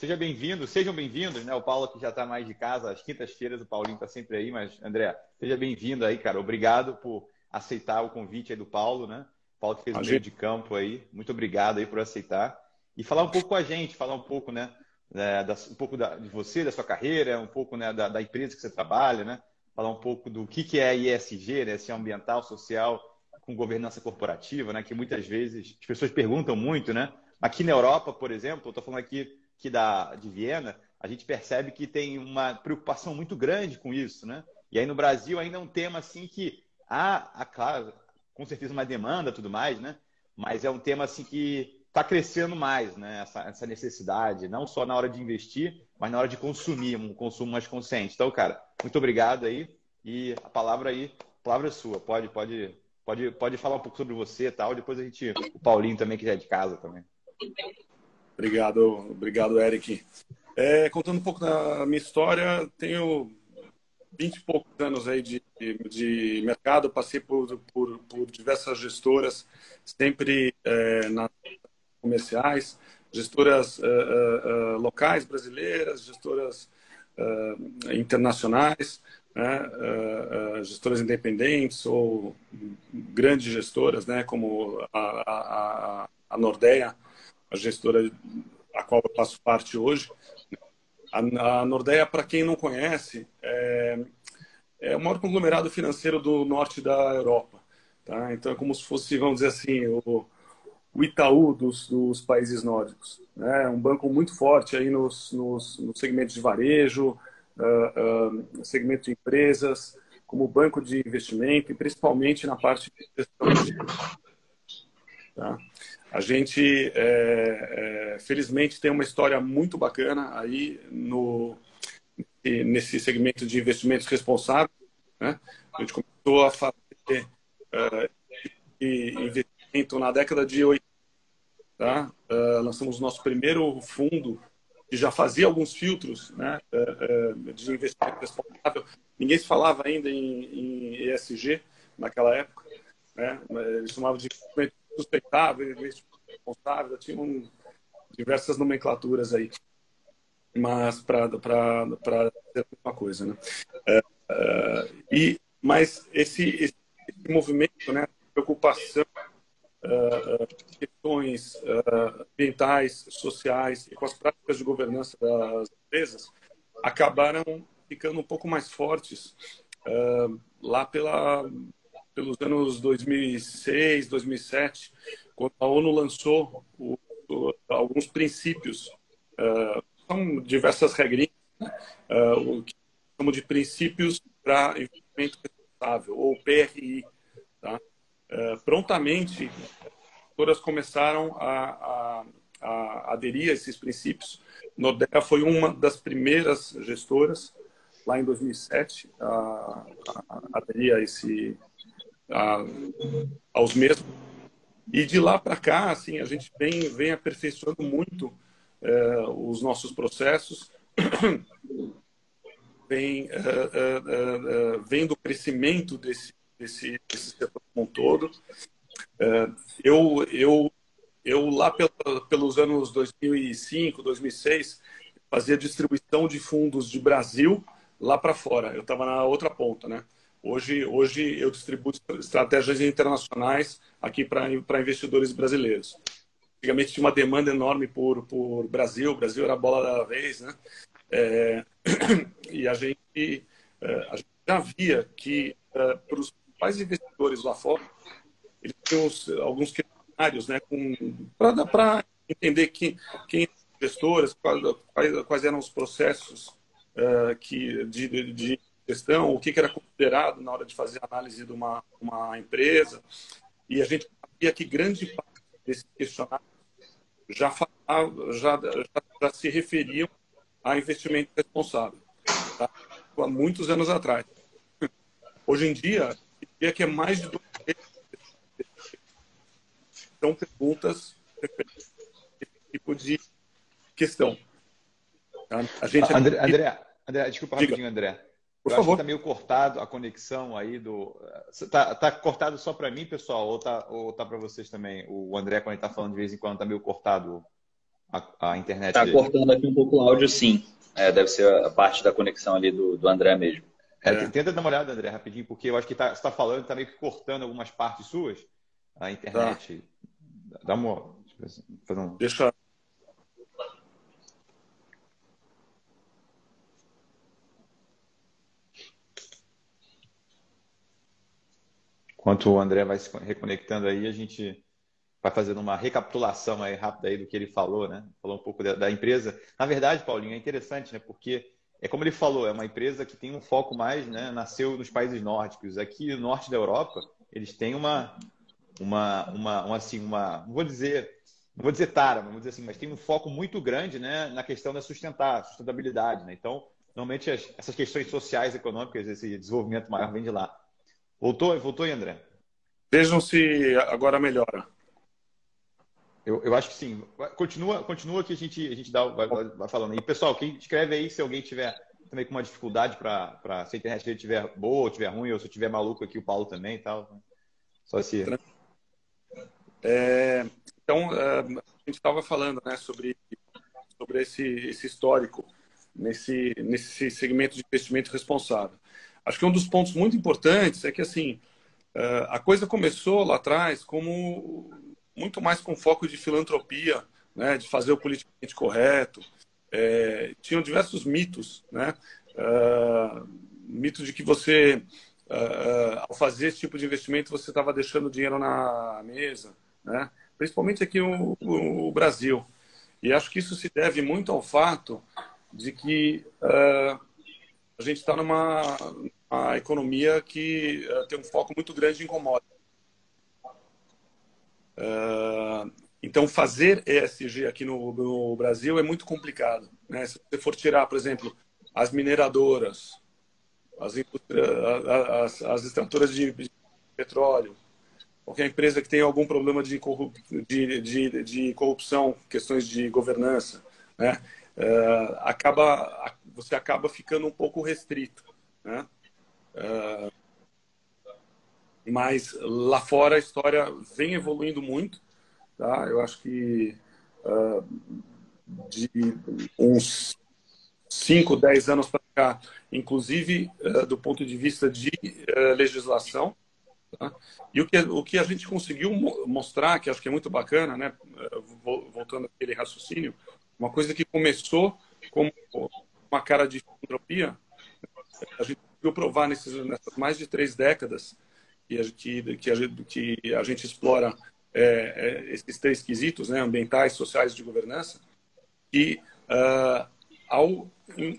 seja bem-vindo, sejam bem-vindos, né? O Paulo que já está mais de casa, às quintas-feiras, o Paulinho está sempre aí, mas, André, seja bem-vindo aí, cara. Obrigado por aceitar o convite aí do Paulo, né? O Paulo que fez o meio de campo aí. Muito obrigado aí por aceitar. E falar um pouco com a gente, falar um pouco, né? Um pouco de você, da sua carreira, um pouco, né, da empresa que você trabalha, né? Falar um pouco do que é ESG, né? Se é ambiental, social, com governança corporativa, né? Que muitas vezes as pessoas perguntam muito, né? Aqui na Europa, por exemplo, eu estou falando aqui de Viena, a gente percebe que tem uma preocupação muito grande com isso, né? E aí no Brasil ainda é um tema assim que claro, com certeza uma demanda, tudo mais, né? Mas é um tema assim que está crescendo mais, né? Essa necessidade, não só na hora de investir, mas na hora de consumir, um consumo mais consciente. Então, cara, muito obrigado aí e a palavra é sua. Pode falar um pouco sobre você e tal. Depois o Paulinho também que já é de casa também. Obrigado, Eric. Contando um pouco da minha história, tenho 20 e poucos anos aí de mercado, passei por diversas gestoras, sempre nas comerciais, gestoras locais brasileiras, gestoras internacionais, né, gestoras independentes ou grandes gestoras, né, como a Nordea, a gestora a qual eu faço parte hoje. A Nordea, para quem não conhece, é o maior conglomerado financeiro do norte da Europa. Tá? Então, é como se fosse, vamos dizer assim, o Itaú dos países nórdicos. Né? Um banco muito forte aí no segmento de varejo, segmento de empresas, como banco de investimento e principalmente na parte de gestão de... Tá? A gente, felizmente, tem uma história muito bacana aí nesse segmento de investimentos responsáveis. Né? A gente começou a fazer investimento na década de 80. Tá? Lançamos o nosso primeiro fundo, que já fazia alguns filtros, né, de investimento responsável. Ninguém se falava ainda em ESG naquela época. Né? Eles chamavam de investimento sustentável, investimento responsável, tinham diversas nomenclaturas aí, mas para dizer uma coisa, né? Mas esse movimento, né, preocupação, questões ambientais, sociais e com as práticas de governança das empresas acabaram ficando um pouco mais fortes lá pelos anos 2006, 2007, quando a ONU lançou alguns princípios, são diversas regrinhas, o que chamamos de princípios para investimento responsável, ou PRI. Tá? Prontamente, todas começaram a aderir a esses princípios. Nordea foi uma das primeiras gestoras, lá em 2007, a aderir aos mesmos. E de lá para cá, assim, a gente vem aperfeiçoando muito os nossos processos, vendo o crescimento desse setor como um todo. Eu lá pelos anos 2005, 2006, fazia distribuição de fundos de Brasil lá para fora. Eu estava na outra ponta, né? Hoje eu distribuo estratégias internacionais aqui para investidores brasileiros. Antigamente tinha uma demanda enorme por Brasil. O Brasil era a bola da vez, né? E a gente já via que para os principais investidores lá fora, eles tinham alguns questionários, né, para entender quem eram as gestoras, quais eram os processos de gestão, o que era considerado na hora de fazer a análise de uma empresa. E a gente sabia que grande parte desses questionários já se referiam a investimento responsável, tá? Há muitos anos atrás. Hoje em dia, eu que é mais de 2 são perguntas referentes a esse tipo de questão. Tá? A gente André, desculpa rapidinho, André. Por Eu acho que favor. está meio cortado a conexão aí do. Tá cortado só para mim, pessoal, ou tá para vocês também? O André, quando ele está falando de vez em quando, está meio cortado. a internet Tá dele. cortando aqui um pouco o áudio, sim. Deve ser a parte da conexão ali do André mesmo. Tenta dar uma olhada, André, rapidinho, porque eu acho que você está falando, está meio que cortando algumas partes suas, a Tá. internet. Dá uma. Fazer um... Deixa. Enquanto o André vai se reconectando aí, a gente vai fazendo uma recapitulação aí rápida aí do que ele falou, né? Falou um pouco da empresa. Na verdade, Paulinho, é interessante, né? Porque é como ele falou, é uma empresa que tem um foco mais, né? Nasceu nos países nórdicos. Aqui no norte da Europa, eles têm não vou dizer tara, vamos dizer assim, mas tem um foco muito grande, né? Na questão da sustentabilidade, né? Então, normalmente essas questões sociais, econômicas, esse desenvolvimento maior vem de lá. Voltou aí, André? Vejam se agora melhora. Eu acho que sim. Continua que a gente vai falando. E, pessoal, quem escreve aí, se alguém tiver também com uma dificuldade se a internet dele estiver boa ou estiver ruim, ou se eu estiver maluco aqui, o Paulo também e tal. Só se... Então, a gente estava falando, né, sobre esse histórico nesse segmento de investimento responsável. Acho que um dos pontos muito importantes é que, assim, a coisa começou lá atrás como muito mais com foco de filantropia, né, de fazer o politicamente correto. Tinham diversos mitos, né? Mito de que você, ao fazer esse tipo de investimento, você estava deixando dinheiro na mesa, né? Principalmente aqui no Brasil. E acho que isso se deve muito ao fato de que a gente está numa economia que tem um foco muito grande em commodities. Então, fazer ESG aqui no Brasil é muito complicado, né? Se você for tirar, por exemplo, as mineradoras, as extratoras de petróleo, qualquer empresa que tenha algum problema de corrupção, questões de governança, né? Você acaba ficando um pouco restrito, né? Mas lá fora a história vem evoluindo muito, tá? Eu acho que de uns 5, 10 anos para cá, inclusive do ponto de vista de legislação, tá? E o que a gente conseguiu mostrar, que acho que é muito bacana, né? Voltando àquele raciocínio, uma coisa que começou como uma cara de filantropia, a gente conseguiu provar nessas mais de 3 décadas que a gente explora esses 3 quesitos, né? Ambientais, sociais e de governança, e ao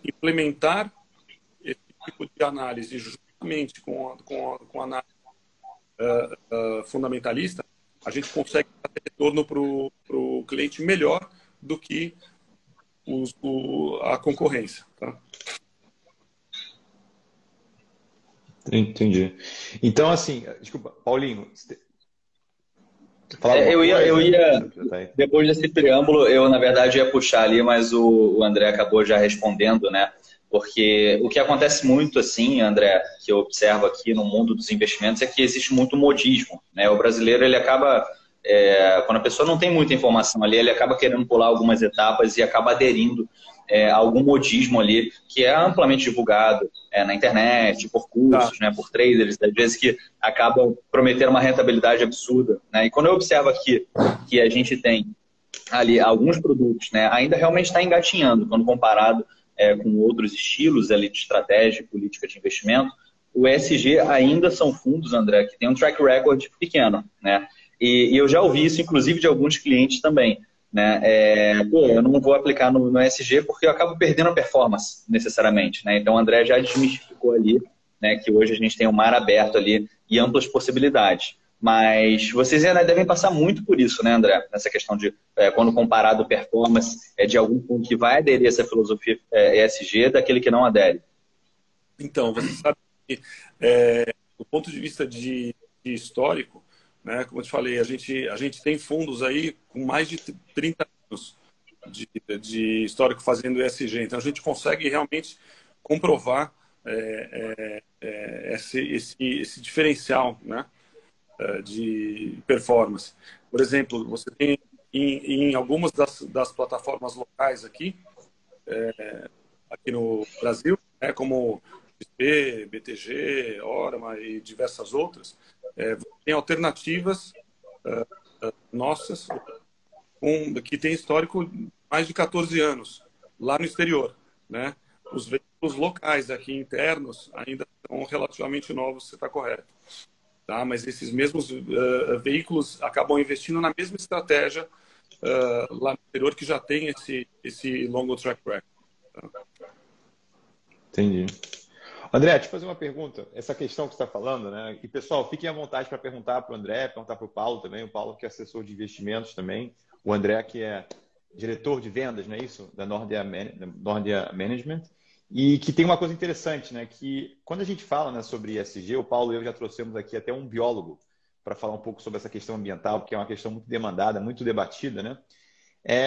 implementar esse tipo de análise justamente com a análise fundamentalista, a gente consegue dar retorno para o cliente melhor do que a concorrência. Tá? Entendi. Então, assim, desculpa, Paulinho, Eu ia, depois desse preâmbulo, eu na verdade ia puxar ali, mas o André acabou já respondendo, né? Porque o que acontece muito, assim, André, que eu observo aqui no mundo dos investimentos, é que existe muito modismo, né? O brasileiro, ele acaba, quando a pessoa não tem muita informação ali, ele acaba querendo pular algumas etapas e acaba aderindo a algum modismo ali, que é amplamente divulgado na internet, por cursos, né? Por traders, às vezes que acabam prometendo uma rentabilidade absurda, né? E quando eu observo aqui que a gente tem ali alguns produtos, né, ainda realmente está engatinhando, quando comparado com outros estilos ali de estratégia e política de investimento, o ESG ainda são fundos, André, que tem um track record pequeno, né? E eu já ouvi isso, inclusive, de alguns clientes também, né? Eu não vou aplicar no ESG porque eu acabo perdendo a performance, necessariamente, né? Então, o André já desmistificou ali, né, que hoje a gente tem um mar aberto ali e amplas possibilidades. Mas vocês ainda devem passar muito por isso, né, André? Nessa questão de, quando comparado performance, de algum fundo que vai aderir a essa filosofia ESG daquele que não adere. Então, você sabe que, do ponto de vista de histórico, né, como eu te falei, a gente tem fundos aí com mais de 30 anos de histórico fazendo ESG. Então, a gente consegue realmente comprovar esse diferencial, né, de performance. Por exemplo, você tem em algumas das plataformas locais aqui, aqui no Brasil, como XP, BTG, Orama e diversas outras, tem alternativas nossas que tem histórico mais de 14 anos lá no exterior, né? Os veículos locais aqui internos ainda são relativamente novos, você está correto. Tá? Mas esses mesmos veículos acabam investindo na mesma estratégia lá no exterior que já tem esse longo track record. Tá? Entendi. André, deixa eu fazer uma pergunta. Essa questão que você está falando, né? E pessoal, fiquem à vontade para perguntar para o André, perguntar para o Paulo também. O Paulo que é assessor de investimentos também. O André que é diretor de vendas, não é isso? Da Nordia Management. E que tem uma coisa interessante, né? Que quando a gente fala, né, sobre ESG, o Paulo e eu já trouxemos aqui até um biólogo para falar um pouco sobre essa questão ambiental, porque é uma questão muito demandada, muito debatida, né?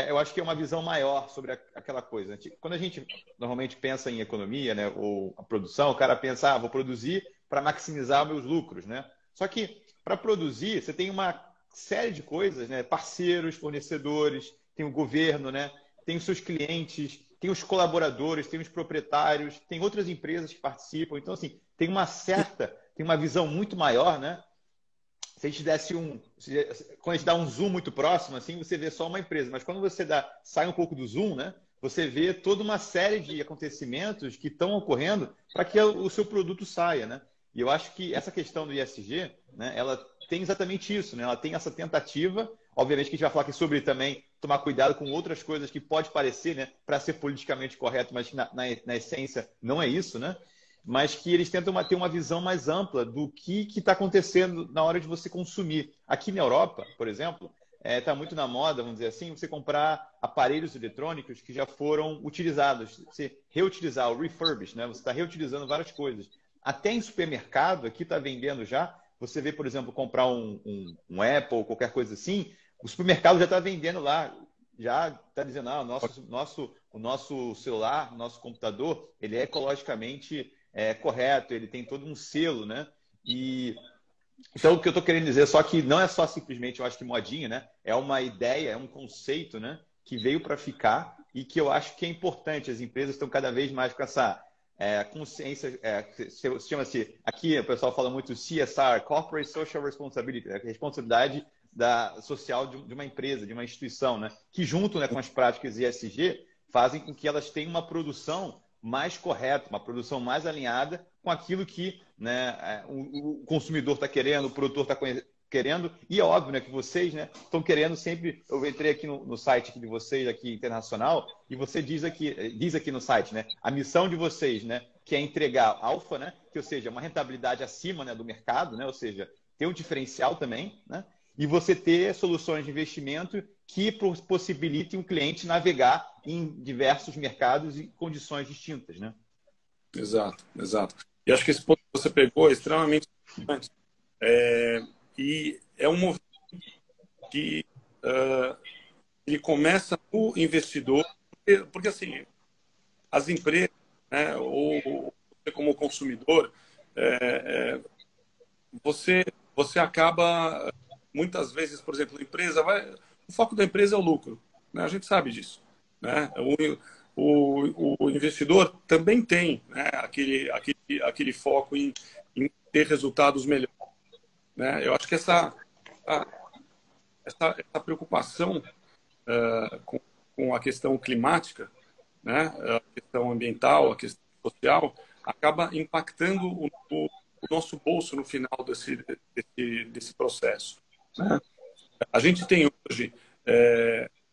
Eu acho que é uma visão maior sobre aquela coisa. Quando a gente normalmente pensa em economia, né, ou a produção, o cara pensa, vou produzir para maximizar meus lucros, né? Só que para produzir, você tem uma série de coisas, né? Parceiros, fornecedores, tem o governo, né? Tem os seus clientes, tem os colaboradores, tem os proprietários, tem outras empresas que participam. Então, assim, tem uma visão muito maior, né? Se a gente desse quando a gente dá um zoom muito próximo, assim, você vê só uma empresa. Mas quando você sai um pouco do zoom, né? Você vê toda uma série de acontecimentos que estão ocorrendo para que o seu produto saia, né? E eu acho que essa questão do ISG, né? Ela tem exatamente isso, né? Ela tem essa tentativa. Obviamente que a gente vai falar aqui sobre também tomar cuidado com outras coisas que pode parecer, né? Para ser politicamente correto, mas na essência não é isso, né? Mas que eles tentam ter uma visão mais ampla do que está acontecendo na hora de você consumir. Aqui na Europa, por exemplo, está muito na moda, vamos dizer assim, você comprar aparelhos eletrônicos que já foram utilizados. Você reutilizar, o refurbish, né? Você está reutilizando várias coisas. Até em supermercado, aqui está vendendo já. Você vê, por exemplo, comprar um Apple ou qualquer coisa assim, o supermercado já está vendendo lá. Já está dizendo, o nosso celular, o nosso computador, ele é ecologicamente correto, ele tem todo um selo, né? Então, o que eu estou querendo dizer, só que não é só simplesmente, eu acho que modinha, né? É uma ideia, é um conceito, né? Que veio para ficar e que eu acho que é importante. As empresas estão cada vez mais com essa consciência, chama-se, aqui o pessoal fala muito CSR, Corporate Social Responsibility, a responsabilidade social de uma empresa, de uma instituição, né? Que junto, né, com as práticas ESG fazem com que elas tenham uma produção mais correta, uma produção mais alinhada com aquilo que, né, o consumidor está querendo, o produtor está querendo, e é óbvio, né, que vocês, né, estão querendo sempre. Eu entrei aqui no site aqui de vocês, aqui internacional, e você diz aqui no site, né, a missão de vocês, né, que é entregar alfa, né, que, ou seja, uma rentabilidade acima, né, do mercado, né, ou seja, ter um diferencial também, né, e você ter soluções de investimento que possibilitem o cliente navegar em diversos mercados e condições distintas, né? Exato, exato. E acho que esse ponto que você pegou é extremamente importante. E é um movimento que ele começa no investidor, porque assim, as empresas, né, ou você como consumidor, você acaba, muitas vezes, por exemplo, a empresa o foco da empresa é o lucro, né? A gente sabe disso, né? O investidor também tem, né, aquele foco em ter resultados melhores, né? Eu acho que essa preocupação com a questão climática, né, a questão ambiental, a questão social, acaba impactando o nosso bolso no final desse processo, né? A gente tem hoje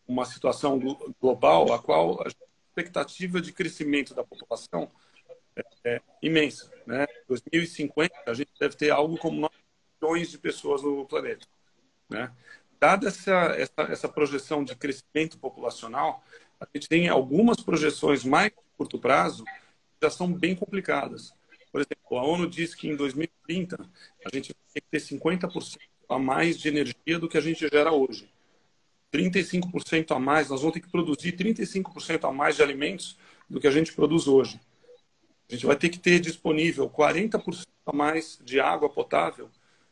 uma situação global a qual a expectativa de crescimento da população é imensa, né? Em 2050, a gente deve ter algo como 9 milhões de pessoas no planeta, né? Dada essa projeção de crescimento populacional, a gente tem algumas projeções mais de curto prazo que já são bem complicadas. Por exemplo, a ONU diz que em 2030 a gente tem que ter 50% a mais de energia do que a gente gera hoje. 35% a mais, nós vamos ter que produzir 35% a mais de alimentos do que a gente produz hoje. A gente vai ter que ter disponível 40% a mais de água potável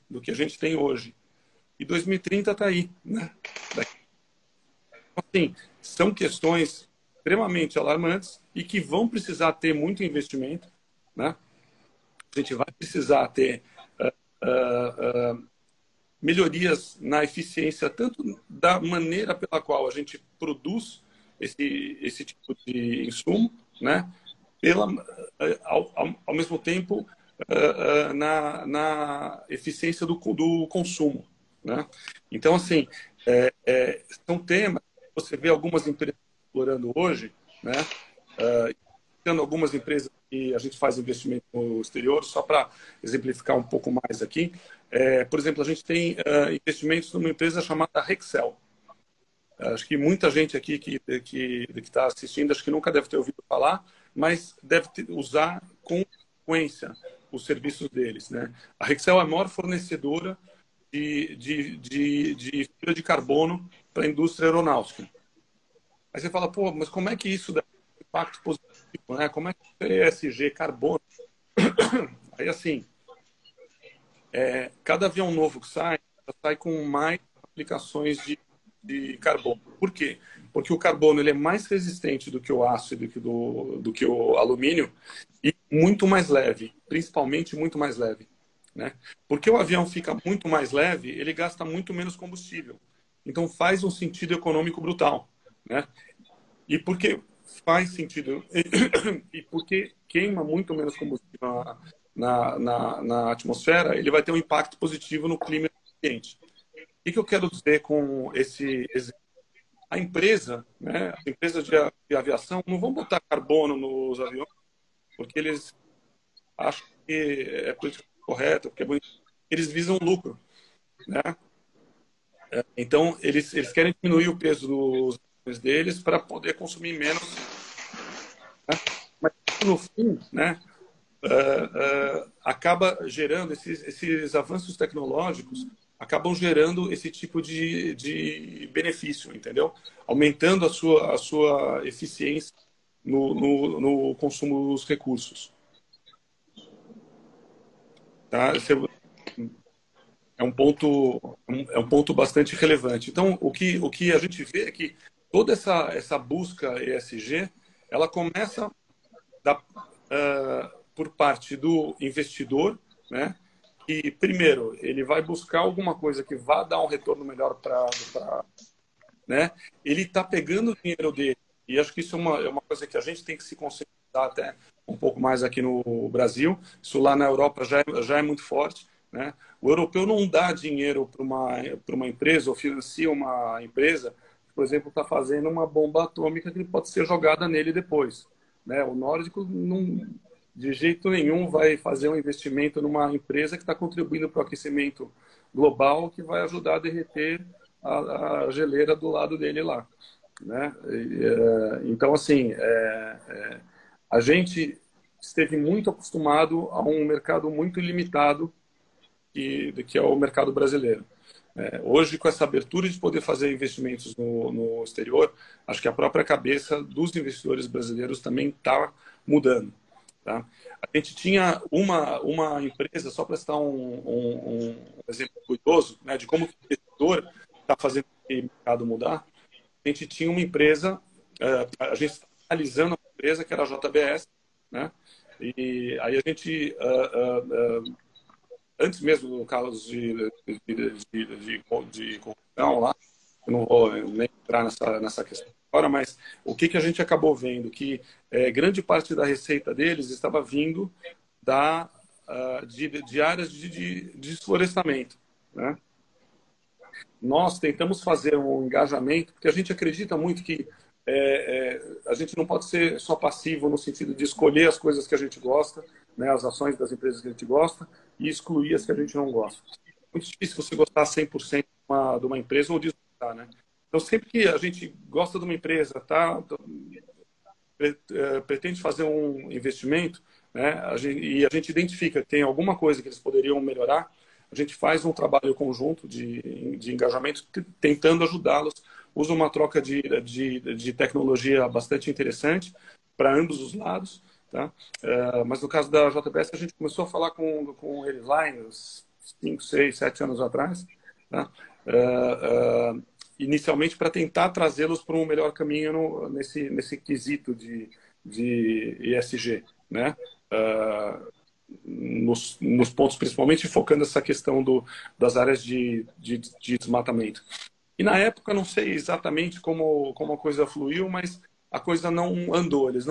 do que a gente tem hoje. E 2030 está aí, né? assim, são questões extremamente alarmantes e que vão precisar ter muito investimento, né? A gente vai precisar ter melhorias na eficiência, tanto da maneira pela qual a gente produz esse tipo de insumo, né? Ao mesmo tempo, na eficiência do consumo, né? Então, assim, são temas que você vê algumas empresas explorando hoje, né? Tendo algumas empresas que a gente faz investimento no exterior, só para exemplificar um pouco mais aqui. Por exemplo, a gente tem investimentos numa empresa chamada Rexel. Acho que muita gente aqui que está assistindo, acho que nunca deve ter ouvido falar, mas deve usar com frequência os serviços deles, né? A Rexel é a maior fornecedora de fibra de carbono para a indústria aeronáutica. Aí você fala, pô, mas como é que isso dá impacto positivo, né? Como é que é ESG, carbono? Aí, assim, cada avião novo que sai com mais aplicações de carbono. Por quê? Porque o carbono ele é mais resistente do que o aço e do que o alumínio e muito mais leve, principalmente muito mais leve, né? Porque o avião fica muito mais leve, ele gasta muito menos combustível. Então faz um sentido econômico brutal, né? E porque faz sentido e porque queima muito menos combustível na atmosfera, ele vai ter um impacto positivo no clima e no ambiente. O que eu quero dizer com esse exemplo? A empresa, né, as empresas de aviação não vão botar carbono nos aviões porque eles acham que é politicamente correto, porque é bonito. Eles visam lucro, né? Então, eles querem diminuir o peso dos aviões deles para poder consumir menos, né? Mas, no fim, né, acaba gerando esses avanços tecnológicos acabam gerando esse tipo de benefício, entendeu? Aumentando a sua eficiência no consumo dos recursos. Tá? Esse é um ponto bastante relevante. Então, o que a gente vê é que toda essa busca ESG, ela começa por parte do investidor, né? E, primeiro, ele vai buscar alguma coisa que vá dar um retorno melhor né? Ele está pegando o dinheiro dele, e acho que isso é uma coisa que a gente tem que se conscientizar até um pouco mais aqui no Brasil. Isso lá na Europa já é muito forte, né? O europeu não dá dinheiro para uma empresa ou financia uma empresa que, por exemplo, está fazendo uma bomba atômica que pode ser jogada nele depois, né? O nórdico não, de jeito nenhum vai fazer um investimento numa empresa que está contribuindo para o aquecimento global, que vai ajudar a derreter a geleira do lado dele lá, né? Então, assim, a gente esteve muito acostumado a um mercado muito limitado que é o mercado brasileiro. Hoje, com essa abertura de poder fazer investimentos no exterior, acho que a própria cabeça dos investidores brasileiros também está mudando. Tá? A gente tinha uma empresa, só para citar um exemplo curioso, né, de como o investidor está fazendo o mercado mudar. A gente tinha uma empresa, a gente estava analisando uma empresa que era a JBS, né? E aí a gente, antes mesmo do caso de corrupção lá, eu não vou nem entrar nessa questão agora, mas o que a gente acabou vendo? Que grande parte da receita deles estava vindo de áreas de desflorestamento, né? Nós tentamos fazer um engajamento, porque a gente acredita muito que a gente não pode ser só passivo no sentido de escolher as coisas que a gente gosta, né, as ações das empresas que a gente gosta, e excluir as que a gente não gosta. É muito difícil você gostar 100% de uma empresa ou desgostar, né? Então, sempre que a gente gosta de uma empresa, pretende fazer um investimento, né, e a gente identifica que tem alguma coisa que eles poderiam melhorar, a gente faz um trabalho conjunto de engajamento tentando ajudá-los. Usa uma troca de tecnologia bastante interessante para ambos os lados. Tá? Mas no caso da JBS, a gente começou a falar com eles lá uns 5, 6, 7 anos atrás. Tá? inicialmente para tentar trazê-los para um melhor caminho nesse quesito de ESG, né? Nos pontos, principalmente focando essa questão das áreas de desmatamento. E na época, não sei exatamente como a coisa fluiu, mas a coisa não andou. Eles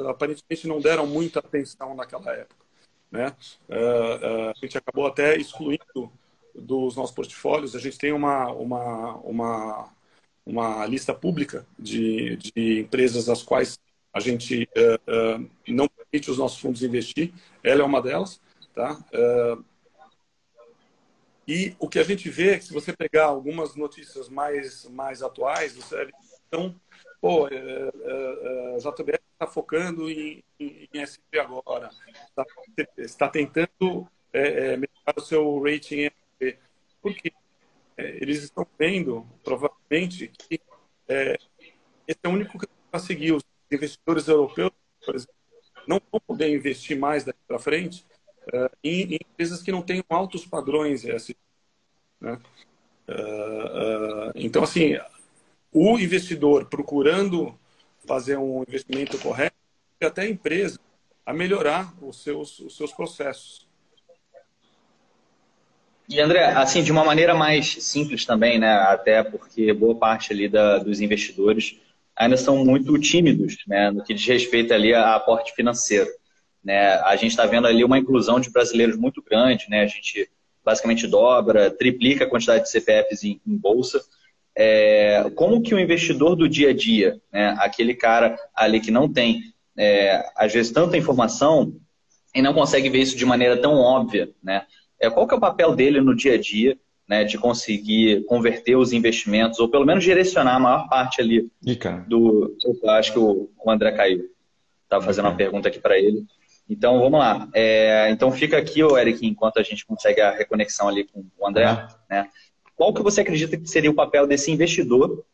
aparentemente não deram muita atenção naquela época, né? A gente acabou até excluindo dos nossos portfólios. A gente tem uma lista pública de empresas as quais a gente não permite os nossos fundos investir. Ela é uma delas, tá? E o que a gente vê é que se você pegar algumas notícias mais atuais, você então, a JBS está focando em ESG agora, está tentando melhorar o seu rating ESG. Por quê? Eles estão vendo, provavelmente, que esse é o único que vai seguir. Os investidores europeus, por exemplo, não vão poder investir mais daqui para frente em empresas que não tenham altos padrões ESG, né? Então, assim, o investidor procurando fazer um investimento correto, e até a empresa a melhorar os seus processos. E, André, assim, de uma maneira mais simples também, né? Até porque boa parte ali dos investidores ainda são muito tímidos, né? No que diz respeito ali a aporte financeiro, né? A gente está vendo ali uma inclusão de brasileiros muito grande, né? A gente basicamente dobra, triplica a quantidade de CPFs em bolsa. Como que o investidor do dia a dia, né? Aquele cara ali que não tem, às vezes, tanta informação e não consegue ver isso de maneira tão óbvia, né? Qual que é o papel dele no dia a dia, né, de conseguir converter os investimentos, ou pelo menos direcionar a maior parte ali do... Eu acho que o André caiu. Estava fazendo uma pergunta aqui para ele. Então, vamos lá. Então, fica aqui, Eric, enquanto a gente consegue a reconexão ali com o André. Né? Qual que você acredita que seria o papel desse investidor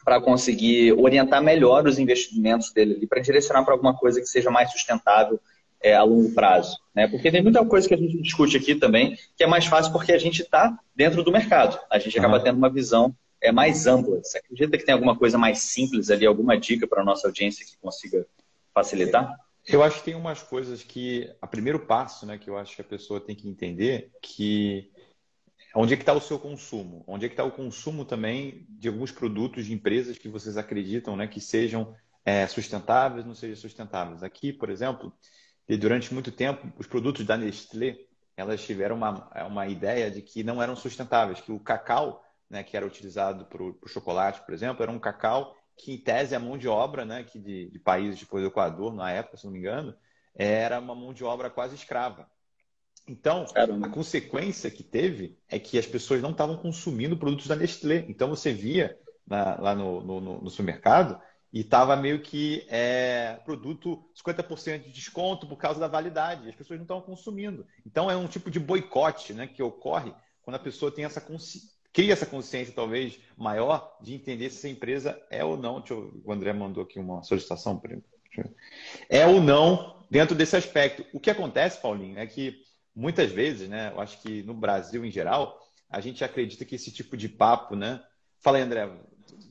para conseguir orientar melhor os investimentos dele ali, para direcionar para alguma coisa que seja mais sustentável a longo prazo, né? Porque tem muita coisa que a gente discute aqui também que é mais fácil porque a gente está dentro do mercado. A gente acaba tendo uma visão mais ampla. Você acredita que tem alguma coisa mais simples ali, alguma dica para a nossa audiência que consiga facilitar? Eu acho que tem umas coisas que... O primeiro passo, né, que eu acho que a pessoa tem que entender que onde é que está o seu consumo? Onde é que está o consumo também de alguns produtos de empresas que vocês acreditam, né, que sejam sustentáveis, não sejam sustentáveis. Aqui, por exemplo... E durante muito tempo, os produtos da Nestlé, elas tiveram uma ideia de que não eram sustentáveis, que o cacau, né, que era utilizado para o chocolate, por exemplo, era um cacau que, em tese, a mão de obra, né, que de países tipo do Equador, na época, se não me engano, era uma mão de obra quase escrava. Então, a consequência que teve é que as pessoas não estavam consumindo produtos da Nestlé. Então, você via lá no supermercado... E estava meio que produto 50% de desconto por causa da validade. As pessoas não estavam consumindo. Então, é um tipo de boicote, né, que ocorre quando a pessoa tem cria essa consciência, talvez, maior de entender se essa empresa é ou não. O André mandou aqui uma solicitação para ele. É ou não dentro desse aspecto. O que acontece, Paulinho, é que muitas vezes, né, eu acho que no Brasil em geral, a gente acredita que esse tipo de papo, né? Fala aí, André.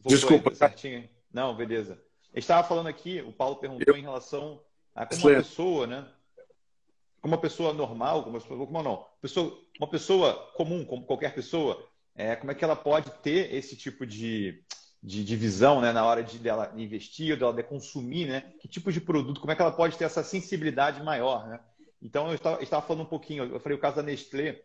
Desculpa. Certinho? Não, beleza. A gente estava falando aqui, o Paulo perguntou em relação a como uma pessoa, né? Como uma pessoa normal, uma pessoa comum, como qualquer pessoa, como é que ela pode ter esse tipo de visão, né, na hora de dela investir, dela de consumir, né? Que tipo de produto, como é que ela pode ter essa sensibilidade maior, né? Então, eu estava falando um pouquinho, eu falei o caso da Nestlé,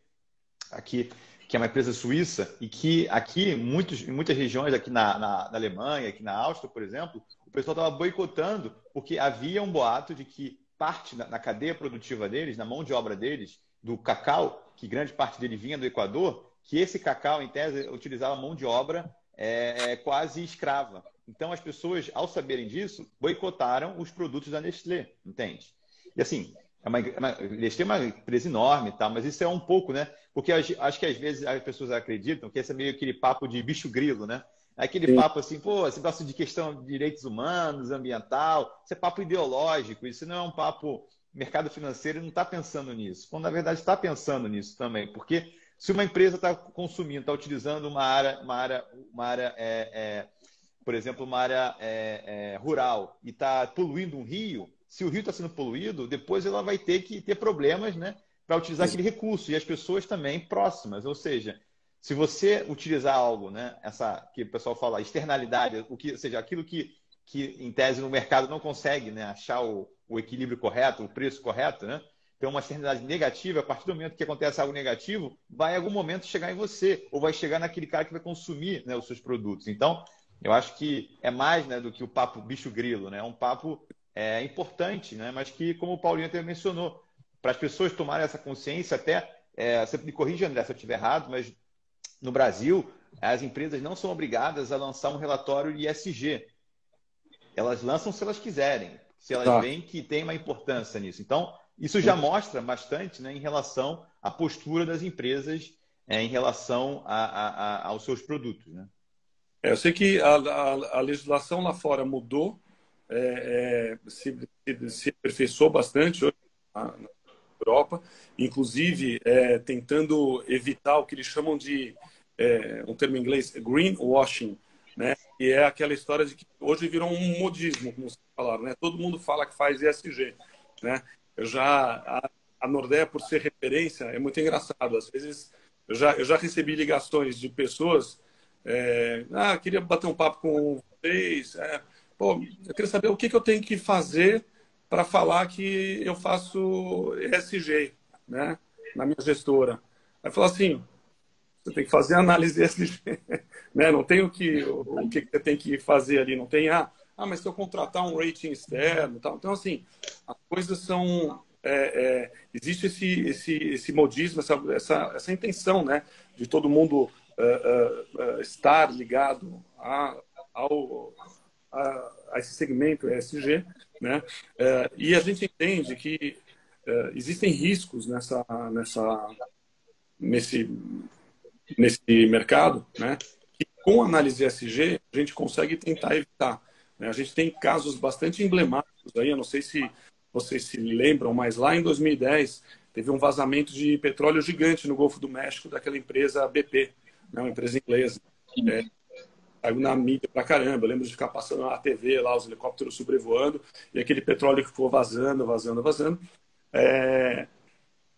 aqui, que é uma empresa suíça, e que aqui, em muitas regiões, aqui na Alemanha, aqui na Áustria, por exemplo, o pessoal estava boicotando porque havia um boato de que parte na cadeia produtiva deles, na mão de obra deles, do cacau, que grande parte dele vinha do Equador, que esse cacau, em tese, utilizava mão de obra quase escrava. Então, as pessoas, ao saberem disso, boicotaram os produtos da Nestlé, entende? E assim... Nestlé é uma empresa enorme, tá? Mas isso é um pouco, né? Porque acho que às vezes as pessoas acreditam que esse é meio aquele papo de bicho grilo, né? Aquele papo assim, você gosta de questão de direitos humanos, ambiental, isso é papo ideológico, isso não é um papo... O mercado financeiro não está pensando nisso, quando na verdade está pensando nisso também, porque Se uma empresa está consumindo, está utilizando por exemplo, uma área rural e está poluindo um rio, se o rio está sendo poluído, depois ela vai ter que ter problemas, né, para utilizar aquele recurso, e as pessoas também próximas. Ou seja, se você utilizar algo, né, essa que o pessoal fala, externalidade, ou seja, aquilo que em tese no mercado não consegue, né, achar o equilíbrio correto, o preço correto, né? Então, uma externalidade negativa, a partir do momento que acontece algo negativo, vai em algum momento chegar em você, ou vai chegar naquele cara que vai consumir, né, os seus produtos. Então, eu acho que é mais, né, do que o papo bicho grilo, né? É um papo importante, né? Mas que, como o Paulinho até mencionou, para as pessoas tomarem essa consciência, até, você me corrija, André, se eu estiver errado, mas no Brasil, as empresas não são obrigadas a lançar um relatório ISG. Elas lançam se elas quiserem, se elas veem que tem uma importância nisso. Então, isso já mostra bastante, né, em relação à postura das empresas em relação aos seus produtos, né? Eu sei que a legislação lá fora mudou, se aperfeiçoou bastante hoje na Europa, inclusive tentando evitar o que eles chamam de, um termo em inglês, greenwashing, né? E é aquela história de que hoje virou um modismo, como vocês falaram, né? Todo mundo fala que faz ESG, né? A Nordea, por ser referência, é muito engraçado. Às vezes, eu já recebi ligações de pessoas, queria bater um papo com vocês, pô, eu queria saber o que eu tenho que fazer para falar que eu faço ESG, né, na minha gestora. Aí falou assim, você tem que fazer análise ESG, né? Não tem o que você tem que fazer ali, não tem, mas se eu contratar um rating externo, tal. Então, assim, as coisas são, existe esse modismo, essa intenção, né, de todo mundo estar ligado a esse segmento ESG, né? E a gente entende que existem riscos nesse mercado, né? Que com a análise ESG a gente consegue tentar evitar, né? A gente tem casos bastante emblemáticos aí, eu não sei se vocês se lembram, mas lá em 2010 teve um vazamento de petróleo gigante no Golfo do México daquela empresa BP, né? Uma empresa inglesa. Saiu na mídia pra caramba. Eu lembro de ficar passando na TV lá, os helicópteros sobrevoando, e aquele petróleo que ficou vazando.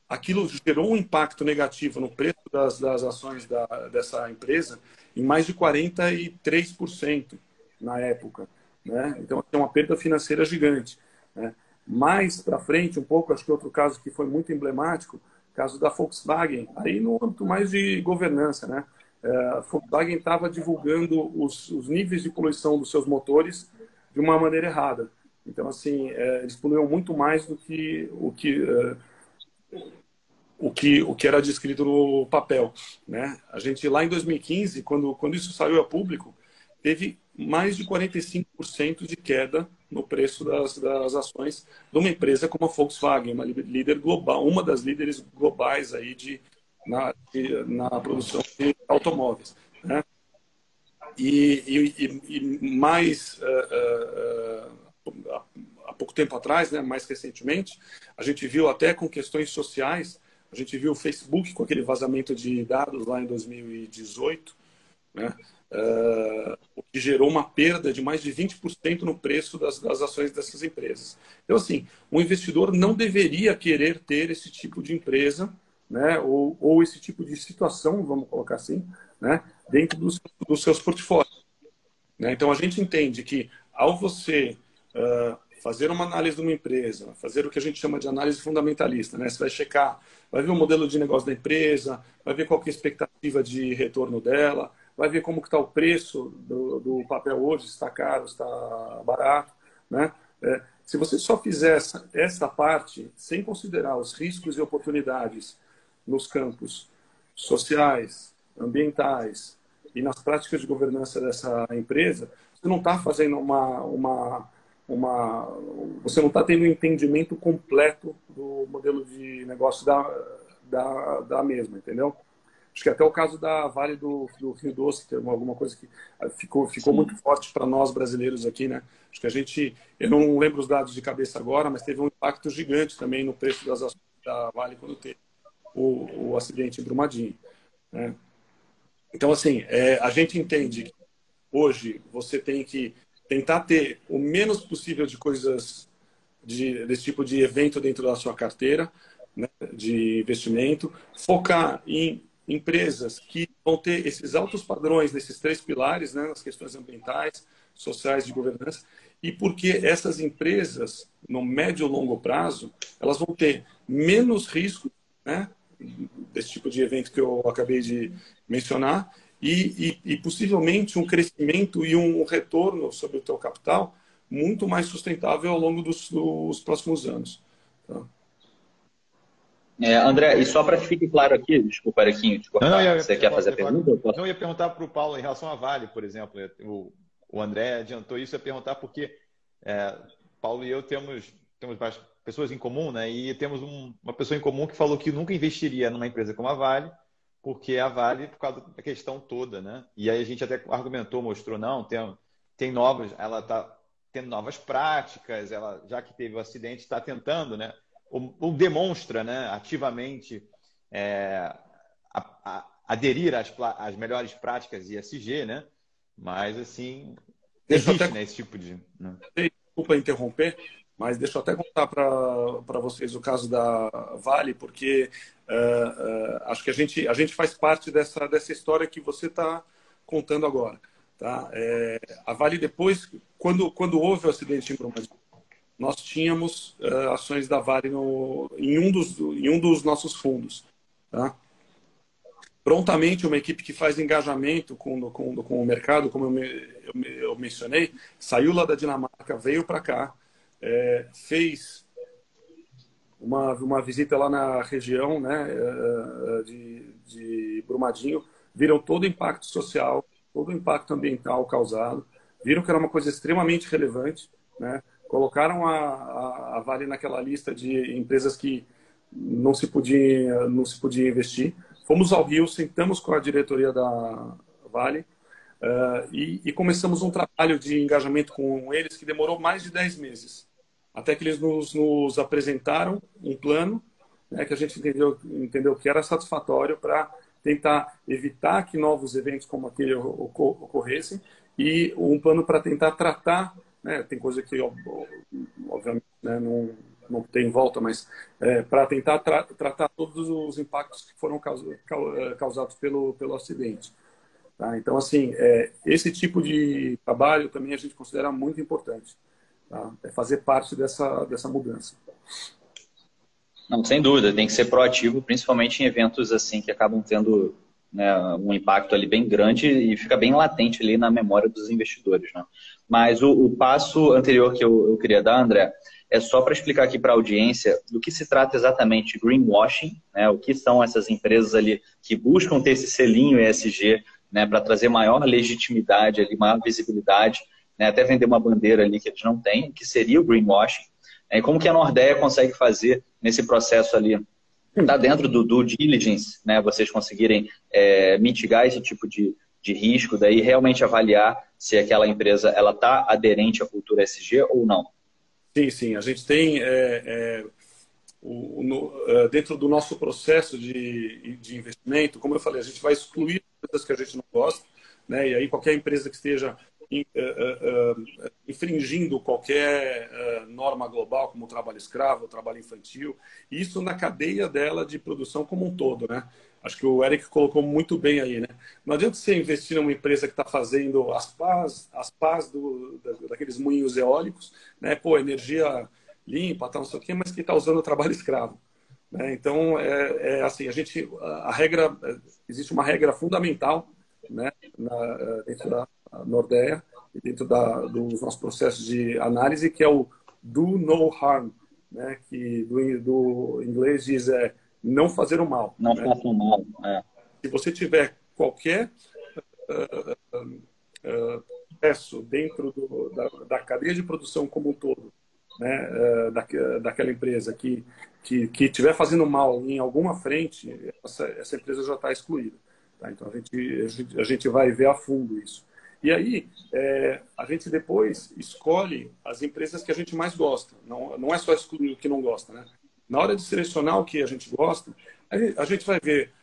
Aquilo gerou um impacto negativo no preço das ações dessa empresa em mais de 43% na época, né? Então, é uma perda financeira gigante, né? Mais para frente, um pouco, acho que outro caso que foi muito emblemático, caso da Volkswagen, aí no âmbito mais de governança, né? A Volkswagen estava divulgando os níveis de poluição dos seus motores de uma maneira errada. Então, assim, eles poluíam muito mais do que o que era descrito no papel, né? A gente, lá em 2015, quando isso saiu a público, teve mais de 45% de queda no preço das ações de uma empresa como a Volkswagen, uma líder global, uma das líderes globais aí na produção de automóveis, né? E mais há pouco tempo atrás, né, mais recentemente, a gente viu até com questões sociais, a gente viu o Facebook com aquele vazamento de dados lá em 2018, né, o que gerou uma perda de mais de 20% no preço das ações dessas empresas. Então, assim, o investidor não deveria querer ter esse tipo de empresa, né, ou esse tipo de situação, vamos colocar assim, né, dentro dos seus portfólios, né? Então, a gente entende que ao você fazer uma análise de uma empresa, fazer o que a gente chama de análise fundamentalista, né? Você vai checar, vai ver o modelo de negócio da empresa, vai ver qual que é a expectativa de retorno dela, vai ver como que está o preço do papel hoje, se está caro, se está barato, né? Se você só fizer essa parte, sem considerar os riscos e oportunidades nos campos sociais, ambientais e nas práticas de governança dessa empresa, você não está fazendo você não está tendo um entendimento completo do modelo de negócio da mesma, entendeu? Acho que até o caso da Vale do Rio Doce, que é alguma coisa que ficou muito forte para nós brasileiros aqui, né? Acho que eu não lembro os dados de cabeça agora, mas teve um impacto gigante também no preço das ações da Vale quando teve o acidente em Brumadinho. né? Então, assim, a gente entende que hoje você tem que tentar ter o menos possível de coisas desse tipo de evento dentro da sua carteira, né, de investimento, focar em empresas que vão ter esses altos padrões nesses três pilares, né, nas questões ambientais, sociais, de governança, e porque essas empresas, no médio e longo prazo, elas vão ter menos risco, né, desse tipo de evento que eu acabei de mencionar, e possivelmente um crescimento e um retorno sobre o teu capital muito mais sustentável ao longo dos próximos anos. Tá? André, e só para que fique claro aqui, desculpa, Arequinho, te Não, cortar. Você quer fazer a pergunta? Não, eu ia perguntar para o Paulo em relação à Vale, por exemplo. O André adiantou isso, eu ia perguntar porque Paulo e eu temos pessoas em comum, né? E temos uma pessoa em comum que falou que nunca investiria numa empresa como a Vale, porque a Vale, por causa da questão toda, né? E aí a gente até argumentou, mostrou, não, tem novas, ela está tendo novas práticas, ela, já que teve o acidente, está tentando, né? Ou demonstra, né, ativamente aderir às melhores práticas ESG, né? Mas, assim, existe, né, esse tipo de... Né? Desculpa interromper, mas deixa eu até contar para vocês o caso da Vale, porque acho que a gente faz parte dessa história que você está contando agora. Tá? A Vale, depois, quando houve o acidente em Brumadinho, nós tínhamos ações da Vale em um dos nossos fundos. Tá? Prontamente, uma equipe que faz engajamento com o mercado, como eu mencionei, saiu lá da Dinamarca, veio para cá, fez uma visita lá na região, né, de Brumadinho, viram todo o impacto social, todo o impacto ambiental causado, viram que era uma coisa extremamente relevante, né, colocaram a Vale naquela lista de empresas que não se podia investir. Fomos ao Rio, sentamos com a diretoria da Vale e começamos um trabalho de engajamento com eles que demorou mais de 10 meses. Até que eles nos apresentaram um plano, né, que a gente entendeu que era satisfatório para tentar evitar que novos eventos como aquele ocorressem e um plano para tentar tratar, né, tem coisa que, obviamente, né, não tem volta, mas para tentar tratar todos os impactos que foram causados pelo acidente. Tá? Então, assim, esse tipo de trabalho também a gente considera muito importante. Tá? Fazer parte dessa mudança. Não, sem dúvida, tem que ser proativo, principalmente em eventos assim que acabam tendo, né, um impacto ali bem grande e fica bem latente ali na memória dos investidores. Né? Mas o passo anterior que eu queria dar, André, é só para explicar aqui para a audiência do que se trata exatamente greenwashing, né? O que são essas empresas ali que buscam ter esse selinho ESG, né, para trazer maior legitimidade, ali, maior visibilidade, né, até vender uma bandeira ali que eles não têm, que seria o greenwashing. E como que a Nordea consegue fazer nesse processo ali, tá dentro do due diligence, né, vocês conseguirem mitigar esse tipo de risco, daí realmente avaliar se aquela empresa ela está aderente à cultura ESG ou não? Sim, sim. A gente tem, dentro do nosso processo de investimento, como eu falei, a gente vai excluir coisas que a gente não gosta, né? E aí qualquer empresa que esteja infringindo qualquer norma global, como o trabalho escravo, o trabalho infantil, isso na cadeia dela de produção como um todo, né? Acho que o Eric colocou muito bem aí, né? Não adianta você investir numa empresa que está fazendo as pás daqueles moinhos eólicos, né? Pô, energia limpa, tal, não sei o quê, mas que está usando o trabalho escravo. Né? Então, assim, existe uma regra fundamental, né? Dentro da Nordea e dentro dos nossos processos de análise, que é o do no harm, né? Que do inglês diz não fazer o mal. Não né? faça o mal. Se você tiver qualquer processo dentro da cadeia de produção como um todo, né? Daquela empresa que estiver fazendo mal em alguma frente, essa empresa já está excluída. Tá? Então a gente vai ver a fundo isso. E aí a gente depois escolhe as empresas que a gente mais gosta. Não é só excluir o que não gosta, né? Na hora de selecionar o que a gente gosta, a gente vai ver